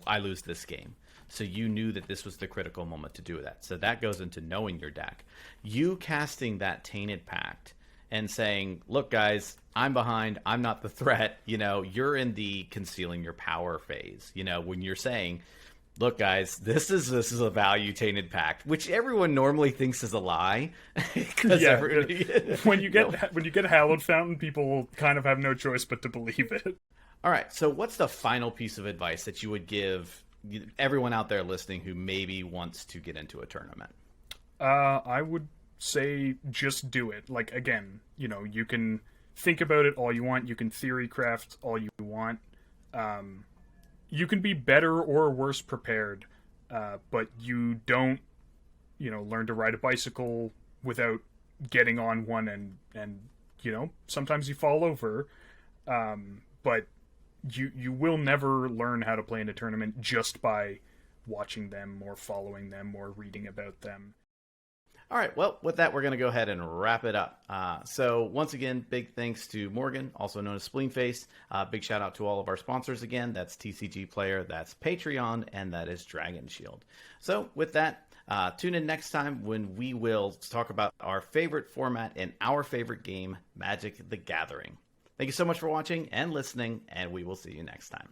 I lose this game. So you knew that this was the critical moment to do that. So that goes into knowing your deck. You casting that Tainted Pact and saying, look, guys, I'm behind. I'm not the threat. You're in the concealing your power phase. When you're saying, look, guys, this is a value Tainted Pact, which everyone normally thinks is a lie. Yeah, when you get Hallowed Fountain, people kind of have no choice but to believe it. All right, so what's the final piece of advice that you would give everyone out there listening who maybe wants to get into a tournament? I would say just do it. Like, again, you can think about it all you want. You can theory craft all you want. You can be better or worse prepared, but you don't, learn to ride a bicycle without getting on one, and sometimes you fall over, but you will never learn how to play in a tournament just by watching them or following them or reading about them. All right, well, with that, we're going to go ahead and wrap it up. So once again, big thanks to Morgan, also known as Spleenface. Big shout out to all of our sponsors again. That's TCG Player, that's Patreon, and that is Dragon Shield. So with that, tune in next time when we will talk about our favorite format and our favorite game, Magic the Gathering. Thank you so much for watching and listening, and we will see you next time.